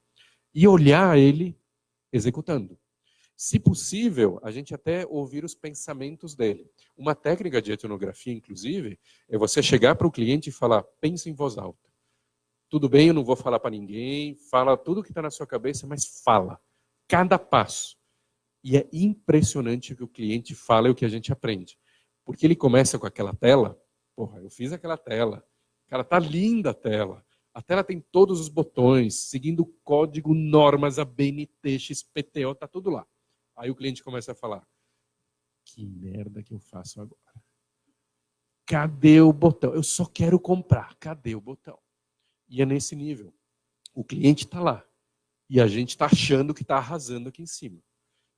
e olhar ele executando. Se possível, a gente até ouvir os pensamentos dele. Uma técnica de etnografia, inclusive, é você chegar para o cliente e falar, pensa em voz alta. Tudo bem, eu não vou falar para ninguém, fala tudo que está na sua cabeça, mas fala. Cada passo. E é impressionante o que o cliente fala e o que a gente aprende. Porque ele começa com aquela tela, porra, eu fiz aquela tela. Cara, tá linda a tela. A tela tem todos os botões, seguindo o código, normas, ABNT, XPTO, tá tudo lá. Aí o cliente começa a falar, que merda que eu faço agora? Cadê o botão? Eu só quero comprar, cadê o botão? E é nesse nível. O cliente está lá. E a gente está achando que está arrasando aqui em cima.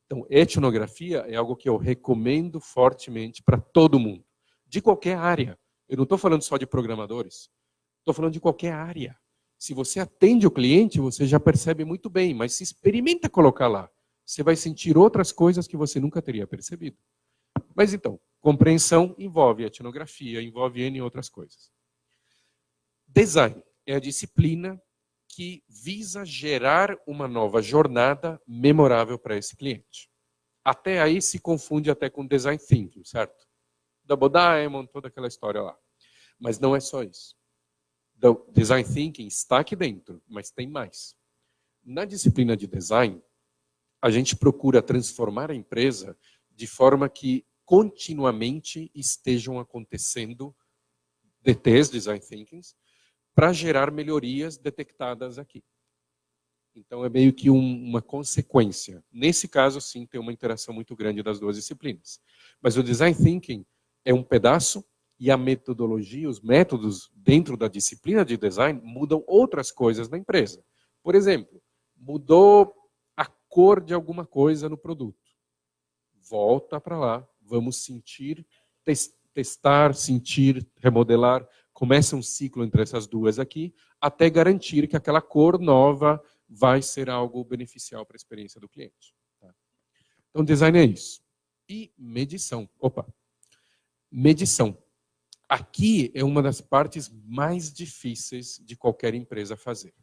Então, etnografia é algo que eu recomendo fortemente para todo mundo. De qualquer área. Eu não estou falando só de programadores. Estou falando de qualquer área. Se você atende o cliente, você já percebe muito bem. Mas se experimenta colocar lá, você vai sentir outras coisas que você nunca teria percebido. Mas então, compreensão envolve etnografia, envolve N outras coisas. Design é a disciplina que visa gerar uma nova jornada memorável para esse cliente. Até aí se confunde até com design thinking, certo? Double Diamond, toda aquela história lá. Mas não é só isso. Design thinking está aqui dentro, mas tem mais. Na disciplina de design, a gente procura transformar a empresa de forma que continuamente estejam acontecendo DTs, Design Thinkings, para gerar melhorias detectadas aqui. Então, é meio que uma consequência. Nesse caso, sim, tem uma interação muito grande das duas disciplinas. Mas o Design Thinking é um pedaço e a metodologia, os métodos dentro da disciplina de design mudam outras coisas na empresa. Por exemplo, mudou a cor de alguma coisa no produto. Volta para lá, vamos sentir, testar, sentir, remodelar. Começa um ciclo entre essas duas aqui, até garantir que aquela cor nova vai ser algo beneficial para a experiência do cliente. Tá? Então, design é isso. E medição. Opa! Medição. Aqui é uma das partes mais difíceis de qualquer empresa fazer.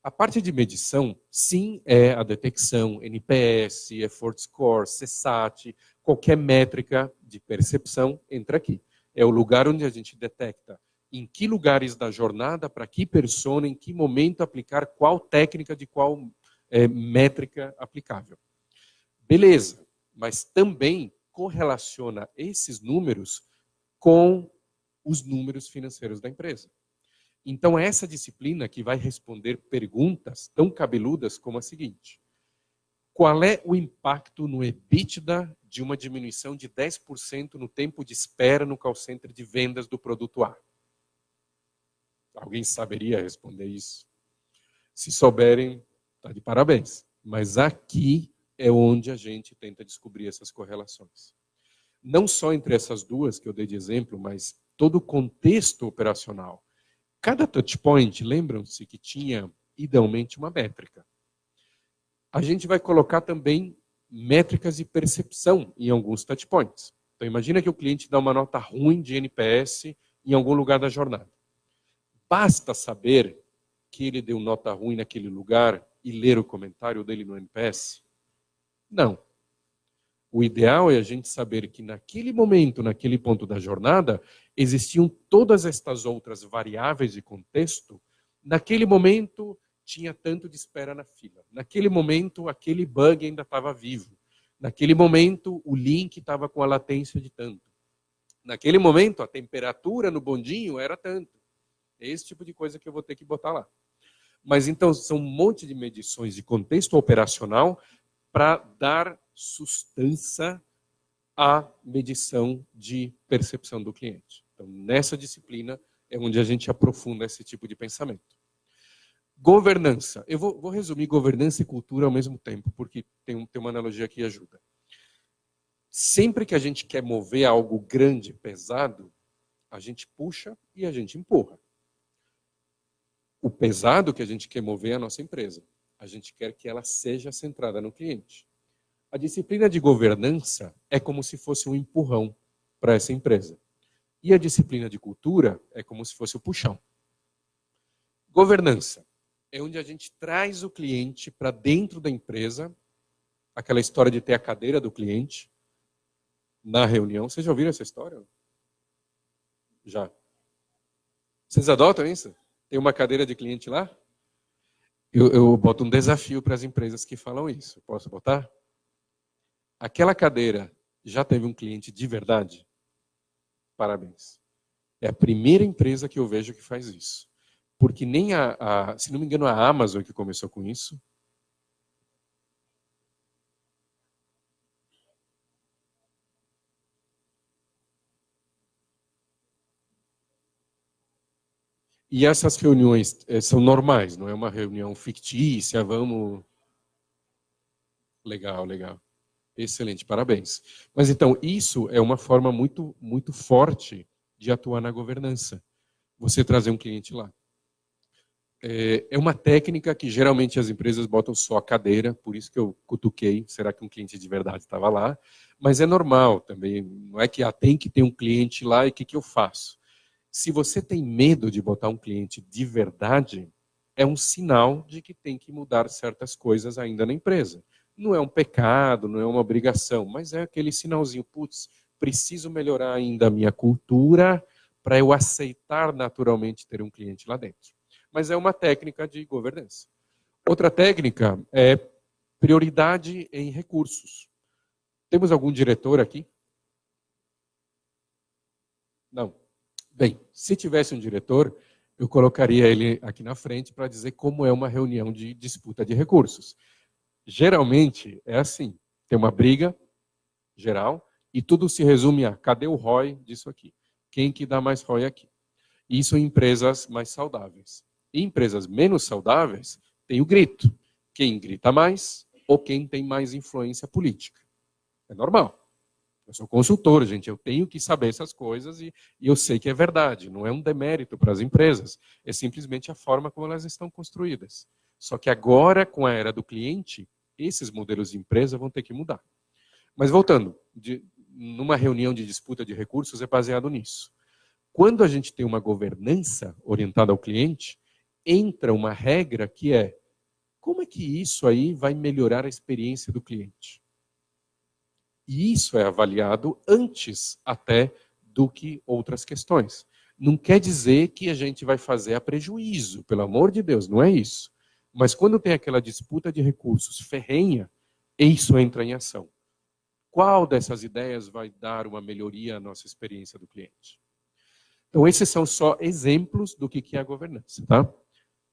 A parte de medição, sim, é a detecção, NPS, Effort Score, CSAT, qualquer métrica de percepção entra aqui. É o lugar onde a gente detecta em que lugares da jornada, para que persona, em que momento aplicar qual técnica de qual métrica aplicável. Beleza, mas também correlaciona esses números com os números financeiros da empresa. Então, é essa disciplina que vai responder perguntas tão cabeludas como a seguinte: qual é o impacto no EBITDA de uma diminuição de 10% no tempo de espera no call center de vendas do produto A? Alguém saberia responder isso? Se souberem, está de parabéns. Mas aqui é onde a gente tenta descobrir essas correlações. Não só entre essas duas que eu dei de exemplo, mas todo o contexto operacional. Cada touchpoint, lembram-se que tinha, idealmente, uma métrica. A gente vai colocar também métricas de percepção em alguns touchpoints. Então, imagina que o cliente dá uma nota ruim de NPS em algum lugar da jornada. Basta saber que ele deu nota ruim naquele lugar e ler o comentário dele no NPS? Não. O ideal é a gente saber que naquele momento, naquele ponto da jornada, existiam todas estas outras variáveis de contexto. Naquele momento, tinha tanto de espera na fila. Naquele momento, aquele bug ainda estava vivo. Naquele momento, o link estava com a latência de tanto. Naquele momento, a temperatura no bondinho era tanto. É esse tipo de coisa que eu vou ter que botar lá. Mas então, são um monte de medições de contexto operacional para dar sustância à medição de percepção do cliente. Então, nessa disciplina é onde a gente aprofunda esse tipo de pensamento. Governança. Eu vou resumir governança e cultura ao mesmo tempo, porque tem uma analogia que ajuda. Sempre que a gente quer mover algo grande, pesado, a gente puxa e a gente empurra. O pesado que a gente quer mover é a nossa empresa. A gente quer que ela seja centrada no cliente. A disciplina de governança é como se fosse um empurrão para essa empresa. E a disciplina de cultura é como se fosse o puxão. Governança é onde a gente traz o cliente para dentro da empresa, aquela história de ter a cadeira do cliente na reunião. Vocês já ouviram essa história? Já. Vocês adotam isso? Tem uma cadeira de cliente lá? Eu boto um desafio para as empresas que falam isso. Posso botar? Aquela cadeira já teve um cliente de verdade? Parabéns. É a primeira empresa que eu vejo que faz isso. Porque nem se não me engano, a Amazon que começou com isso. E essas reuniões são normais, não é uma reunião fictícia, vamos... Legal, legal. Excelente, parabéns. Mas então, isso é uma forma muito, muito forte de atuar na governança. Você trazer um cliente lá. É uma técnica que geralmente as empresas botam só a cadeira, por isso que eu cutuquei, será que um cliente de verdade estava lá? Mas é normal também, não é que tem que ter um cliente lá e o que eu faço? Se você tem medo de botar um cliente de verdade, é um sinal de que tem que mudar certas coisas ainda na empresa. Não é um pecado, não é uma obrigação, mas é aquele sinalzinho, putz, preciso melhorar ainda a minha cultura para eu aceitar naturalmente ter um cliente lá dentro. Mas é uma técnica de governança. Outra técnica é Prioridade em recursos. Temos algum diretor aqui? Não. Bem, se tivesse um diretor, eu colocaria ele aqui na frente para dizer como é uma reunião de disputa de recursos. Geralmente é assim, tem uma briga geral e tudo se resume a cadê o ROI disso aqui? Quem que dá mais ROI aqui? Isso em empresas mais saudáveis. Em empresas menos saudáveis, tem o grito. Quem grita mais ou quem tem mais influência política. É normal. Eu sou consultor, gente, eu tenho que saber essas coisas e eu sei que é verdade. Não é um demérito para as empresas, é simplesmente a forma como elas estão construídas. Só que agora, com a era do cliente, esses modelos de empresa vão ter que mudar. Mas voltando, numa reunião de disputa de recursos é baseado nisso. Quando a gente tem uma governança orientada ao cliente, entra uma regra que é como é que isso aí vai melhorar a experiência do cliente? E isso é avaliado antes até do que outras questões. Não quer dizer que a gente vai fazer a prejuízo, pelo amor de Deus, não é isso. Mas quando tem aquela disputa de recursos ferrenha, isso entra em ação. Qual dessas ideias vai dar uma melhoria à nossa experiência do cliente? Então, esses são só exemplos do que é a governança. Tá?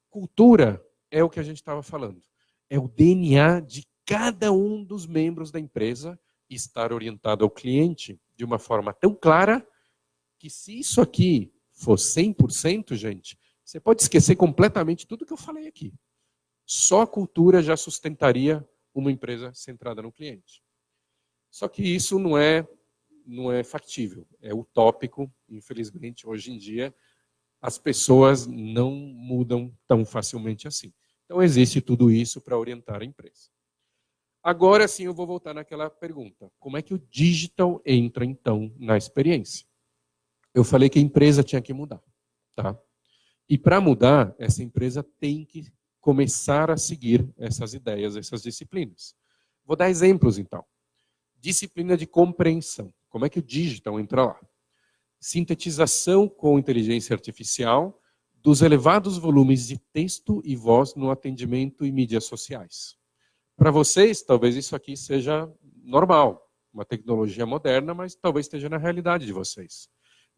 Cultura é o que a gente estava falando. É o DNA de cada um dos membros da empresa estar orientado ao cliente de uma forma tão clara que se isso aqui for 100%, gente, você pode esquecer completamente tudo que eu falei aqui. Só a cultura já sustentaria uma empresa centrada no cliente. Só que isso não é factível, é utópico, infelizmente, hoje em dia, as pessoas não mudam tão facilmente assim. Então, existe tudo isso para orientar a empresa. Agora sim, eu vou voltar naquela pergunta. Como é que o digital entra, então, na experiência? Eu falei que a empresa tinha que mudar. Tá? E para mudar, essa empresa tem que começar a seguir essas ideias, essas disciplinas. Vou dar exemplos, então. Disciplina de compreensão. Como é que o digital entra lá? Sintetização com inteligência artificial dos elevados volumes de texto e voz no atendimento e mídias sociais. Para vocês, talvez isso aqui seja normal, uma tecnologia moderna, mas talvez esteja na realidade de vocês.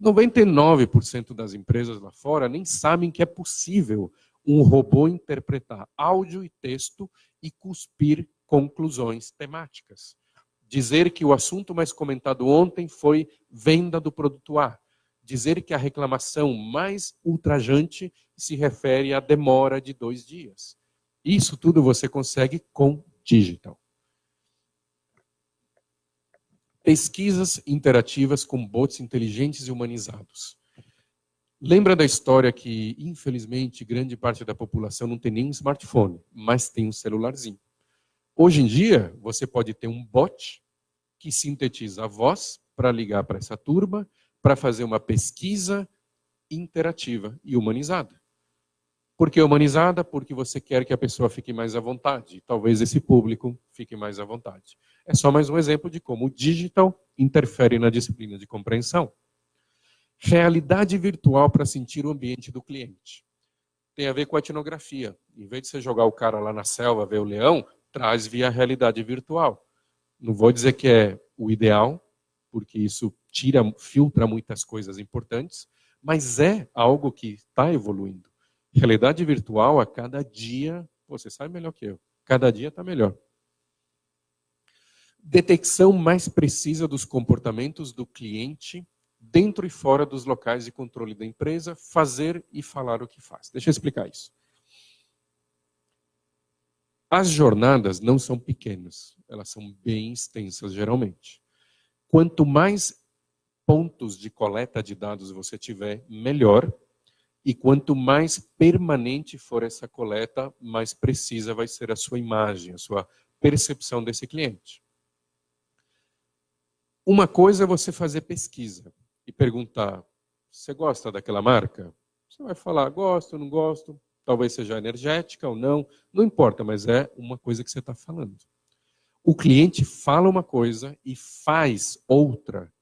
99% das empresas lá fora nem sabem que é possível um robô interpretar áudio e texto e cuspir conclusões temáticas. Dizer que o assunto mais comentado ontem foi venda do produto A. Dizer que a reclamação mais ultrajante se refere à demora de 2 dias. Isso tudo você consegue com digital. Pesquisas interativas com bots inteligentes e humanizados. Lembra da história que, infelizmente, grande parte da população não tem nem um smartphone, mas tem um celularzinho. Hoje em dia, você pode ter um bot que sintetiza a voz para ligar para essa turma, para fazer uma pesquisa interativa e humanizada. Por que humanizada? Porque você quer que a pessoa fique mais à vontade. Talvez esse público fique mais à vontade. É só mais um exemplo de como o digital interfere na disciplina de compreensão. Realidade virtual para sentir o ambiente do cliente. Tem a ver com a etnografia. Em vez de você jogar o cara lá na selva, ver o leão, traz via realidade virtual. Não vou dizer que é o ideal, porque isso filtra muitas coisas importantes, mas é algo que está evoluindo. Realidade virtual, a cada dia, você sabe melhor que eu, cada dia está melhor. Detecção mais precisa dos comportamentos do cliente dentro e fora dos locais de controle da empresa, fazer e falar o que faz. Deixa eu explicar isso. As jornadas não são pequenas, elas são bem extensas geralmente. Quanto mais pontos de coleta de dados você tiver, melhor. E quanto mais permanente for essa coleta, mais precisa vai ser a sua imagem, a sua percepção desse cliente. Uma coisa é você fazer pesquisa e perguntar, você gosta daquela marca? Você vai falar, gosto, não gosto, talvez seja energética ou não, não importa, mas é uma coisa que você está falando. O cliente fala uma coisa e faz outra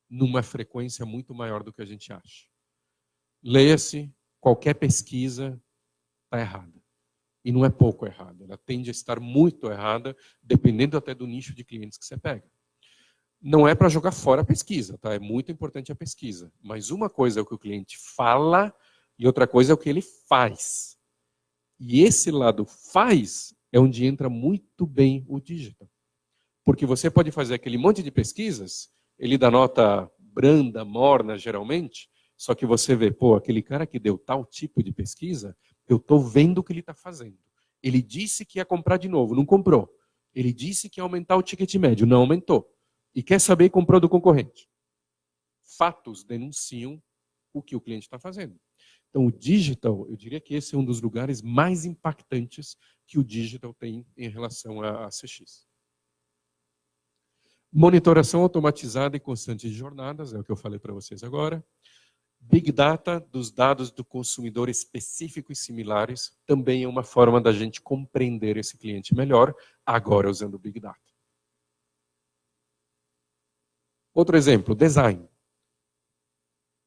numa frequência muito maior do que a gente acha. Leia-se, qualquer pesquisa está errada. E não é pouco errada, ela tende a estar muito errada, dependendo até do nicho de clientes que você pega. Não é para jogar fora a pesquisa, tá? É muito importante a pesquisa. Mas uma coisa é o que o cliente fala e outra coisa é o que ele faz. E esse lado faz é onde entra muito bem o digital. Porque você pode fazer aquele monte de pesquisas, ele dá nota branda, morna, geralmente, só que você vê, pô, aquele cara que deu tal tipo de pesquisa, eu estou vendo o que ele está fazendo. Ele disse que ia comprar de novo, não comprou. Ele disse que ia aumentar o ticket médio, não aumentou. E quer saber e comprou do concorrente. Fatos denunciam o que o cliente está fazendo. Então, o digital, eu diria que esse é um dos lugares mais impactantes que o digital tem em relação a CX. Monitoração automatizada e constante de jornadas, é o que eu falei para vocês agora. Big Data dos dados do consumidor específico e similares também é uma forma da gente compreender esse cliente melhor, agora usando o Big Data. Outro exemplo, design.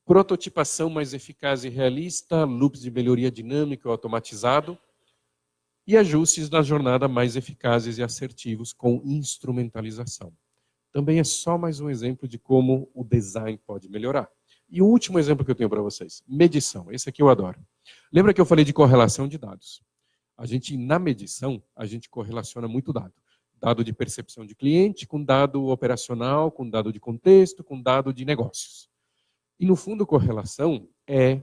Prototipação mais eficaz e realista, loops de melhoria dinâmica e automatizado, e ajustes da jornada mais eficazes e assertivos com instrumentalização. Também é só mais um exemplo de como o design pode melhorar. E o último exemplo que eu tenho para vocês, medição. Esse aqui eu adoro. Lembra que eu falei de correlação de dados? Na medição, a gente correlaciona muito dado. Dado de percepção de cliente com dado operacional, com dado de contexto, com dado de negócios. E no fundo, correlação é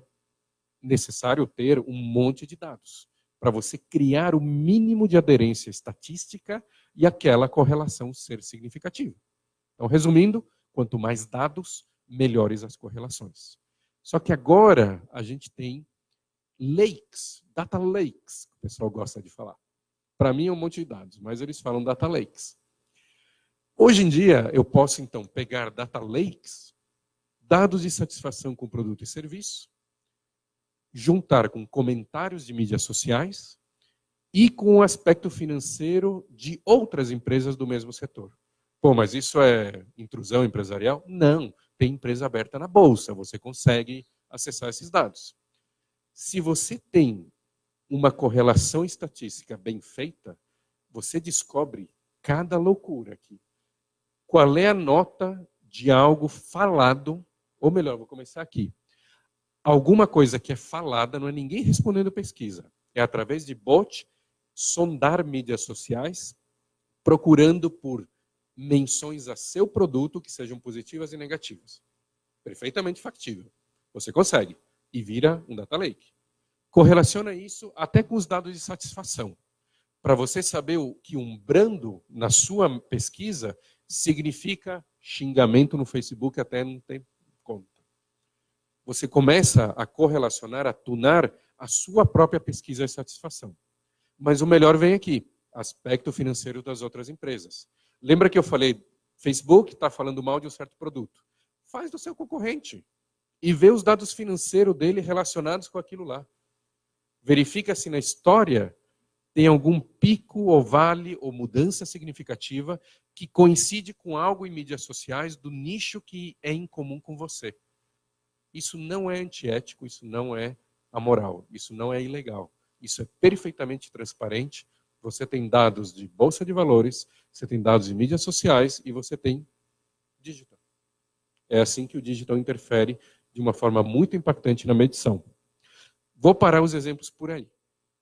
necessário ter um monte de dados para você criar o mínimo de aderência estatística e aquela correlação ser significativa. Então, resumindo, quanto mais dados, melhores as correlações. Só que agora a gente tem lakes, data lakes, que o pessoal gosta de falar. Para mim é um monte de dados, mas eles falam data lakes. Hoje em dia, eu posso então pegar data lakes, dados de satisfação com produto e serviço, juntar com comentários de mídias sociais e com o aspecto financeiro de outras empresas do mesmo setor. Pô, mas isso é intrusão empresarial? Não, tem empresa aberta na bolsa, você consegue acessar esses dados. Se você tem uma correlação estatística bem feita, você descobre cada loucura aqui. Qual é a nota de algo falado, ou melhor, vou começar aqui. Alguma coisa que é falada, não é ninguém respondendo pesquisa. É através de bot, sondar mídias sociais, procurando por menções a seu produto que sejam positivas e negativas. Perfeitamente factível. Você consegue. E vira um data lake. Correlaciona isso até com os dados de satisfação. Para você saber o que um brando na sua pesquisa significa xingamento no Facebook até não ter conta. Você começa a correlacionar, a tunar a sua própria pesquisa de satisfação. Mas o melhor vem aqui, aspecto financeiro das outras empresas. Lembra que eu falei, Facebook está falando mal de um certo produto. Faz do seu concorrente e vê os dados financeiros dele relacionados com aquilo lá. Verifica se na história tem algum pico ou vale ou mudança significativa que coincide com algo em mídias sociais do nicho que é em comum com você. Isso não é antiético, isso não é amoral, isso não é ilegal. Isso é perfeitamente transparente. Você tem dados de bolsa de valores, você tem dados de mídias sociais e você tem digital. É assim que o digital interfere de uma forma muito impactante na medição. Vou parar os exemplos por aí,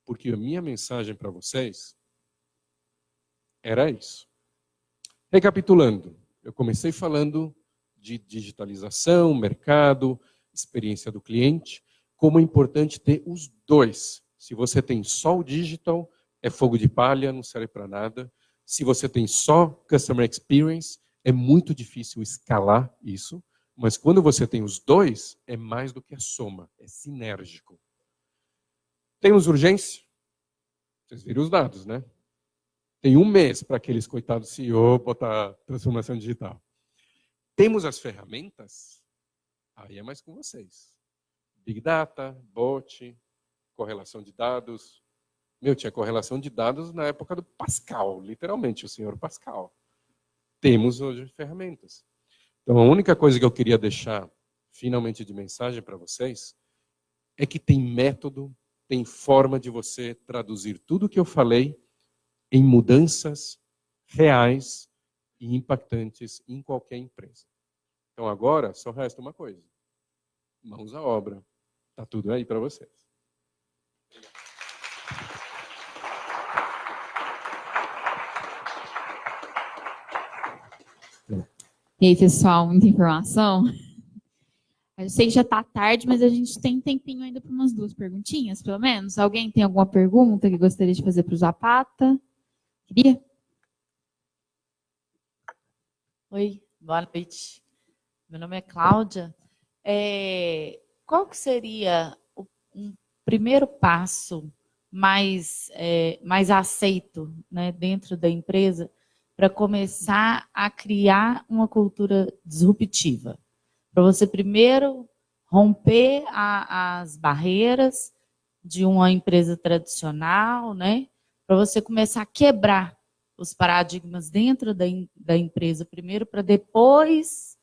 porque a minha mensagem para vocês era isso. Recapitulando, eu comecei falando de digitalização, mercado, experiência do cliente, como é importante ter os dois. Se você tem só o digital, é fogo de palha, não serve para nada. Se você tem só Customer Experience, é muito difícil escalar isso. Mas quando você tem os dois, é mais do que a soma, é sinérgico. Temos urgência? Vocês viram os dados, né? Tem um mês para aqueles coitados CEO botar transformação digital. Temos as ferramentas? Aí é mais com vocês. Big Data, bot, correlação de dados. Tinha correlação de dados na época do Pascal, literalmente, o senhor Pascal. Temos hoje ferramentas. Então, a única coisa que eu queria deixar, finalmente, de mensagem para vocês, é que tem método, tem forma de você traduzir tudo o que eu falei em mudanças reais e impactantes em qualquer empresa. Então agora só resta uma coisa: mãos à obra. Está tudo aí para vocês. E aí, pessoal, muita informação? Eu sei que já está tarde, mas a gente tem tempinho ainda para umas 2 perguntinhas, pelo menos. Alguém tem alguma pergunta que gostaria de fazer para o Zapata? Queria? Oi, boa noite. Meu nome é Cláudia. Qual que seria um primeiro passo mais aceito, né, dentro da empresa para começar a criar uma cultura disruptiva? Para você primeiro romper as barreiras de uma empresa tradicional, né, para você começar a quebrar os paradigmas dentro da empresa primeiro, para depois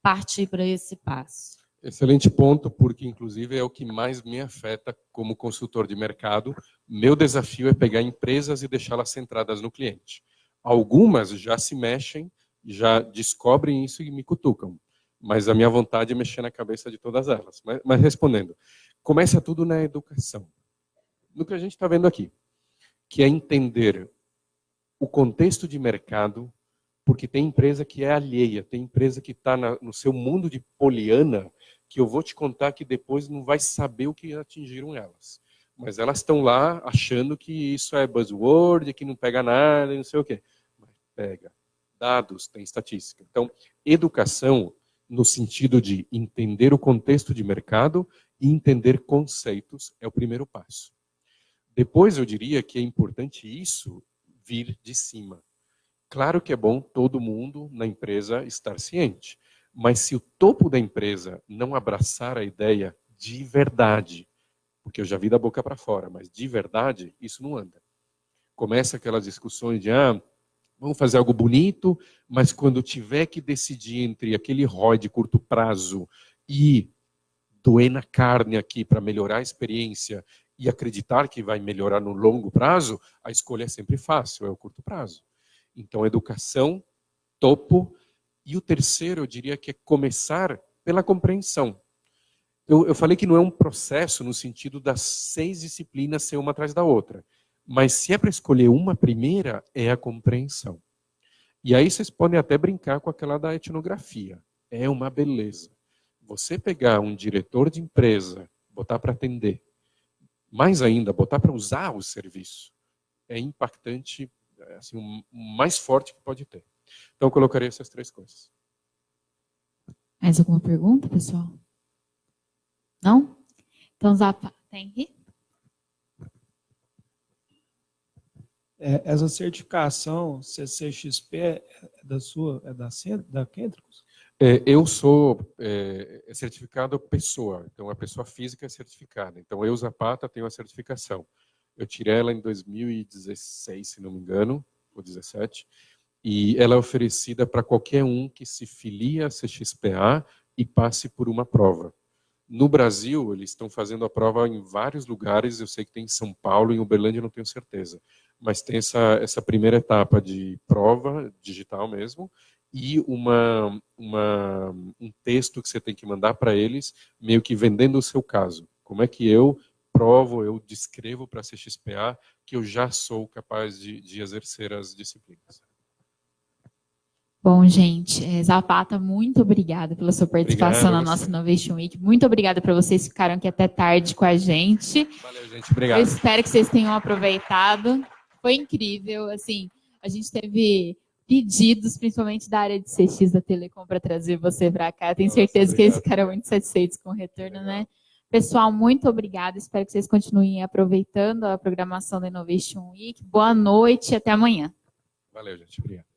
partir para esse passo. Excelente ponto, porque inclusive é o que mais me afeta como consultor de mercado. Meu desafio é pegar empresas e deixá-las centradas no cliente. Algumas já se mexem, já descobrem isso e me cutucam. Mas a minha vontade é mexer na cabeça de todas elas. Mas respondendo, começa tudo na educação. No que a gente está vendo aqui, que é entender o contexto de mercado, porque tem empresa que é alheia, tem empresa que está no seu mundo de poliana, que eu vou te contar que depois não vai saber o que atingiram elas. Mas elas estão lá achando que isso é buzzword, que não pega nada, não sei o quê. Mas pega. Dados, tem estatística. Então, educação no sentido de entender o contexto de mercado e entender conceitos é o primeiro passo. Depois eu diria que é importante isso vir de cima. Claro que é bom todo mundo na empresa estar ciente, mas se o topo da empresa não abraçar a ideia de verdade, porque eu já vi da boca para fora, mas de verdade, isso não anda. Começa aquelas discussões de, vamos fazer algo bonito, mas quando tiver que decidir entre aquele ROI de curto prazo e doer na carne aqui para melhorar a experiência e acreditar que vai melhorar no longo prazo, a escolha é sempre fácil, é o curto prazo. Então, educação, topo. E o terceiro, eu diria que é começar pela compreensão. Eu falei que não é um processo no sentido das 6 disciplinas ser uma atrás da outra. Mas se é para escolher uma primeira, é a compreensão. E aí vocês podem até brincar com aquela da etnografia. É uma beleza. Você pegar um diretor de empresa, botar para atender, mais ainda, botar para usar o serviço, é impactante, assim, o mais forte que pode ter. Então, eu colocaria essas 3 coisas. Mais alguma pergunta, pessoal? Não? Então, Zapata, tem aqui? Essa certificação CCXP é da Kentricus? Eu sou certificado pessoa, então a pessoa física é certificada. Então, eu, Zapata, tenho a certificação. Eu tirei ela em 2016, se não me engano, ou 2017. E ela é oferecida para qualquer um que se filia a CXPA e passe por uma prova. No Brasil, eles estão fazendo a prova em vários lugares. Eu sei que tem em São Paulo, em Uberlândia, não tenho certeza. Mas tem essa primeira etapa de prova, digital mesmo, e um texto que você tem que mandar para eles, meio que vendendo o seu caso. Como é que eu provo, eu descrevo para a CXPA que eu já sou capaz de exercer as disciplinas. Bom, gente, Zapata, muito obrigada pela sua participação na nossa Innovation Week. Muito obrigada para vocês que ficaram aqui até tarde com a gente. Valeu, gente. Obrigado. Eu espero que vocês tenham aproveitado. Foi incrível. Assim, a gente teve pedidos, principalmente da área de CX da Telecom, para trazer você para cá. Tenho certeza que eles ficaram muito satisfeitos com o retorno, né? Pessoal, muito obrigada. Espero que vocês continuem aproveitando a programação da Innovation Week. Boa noite e até amanhã. Valeu, gente. Obrigado.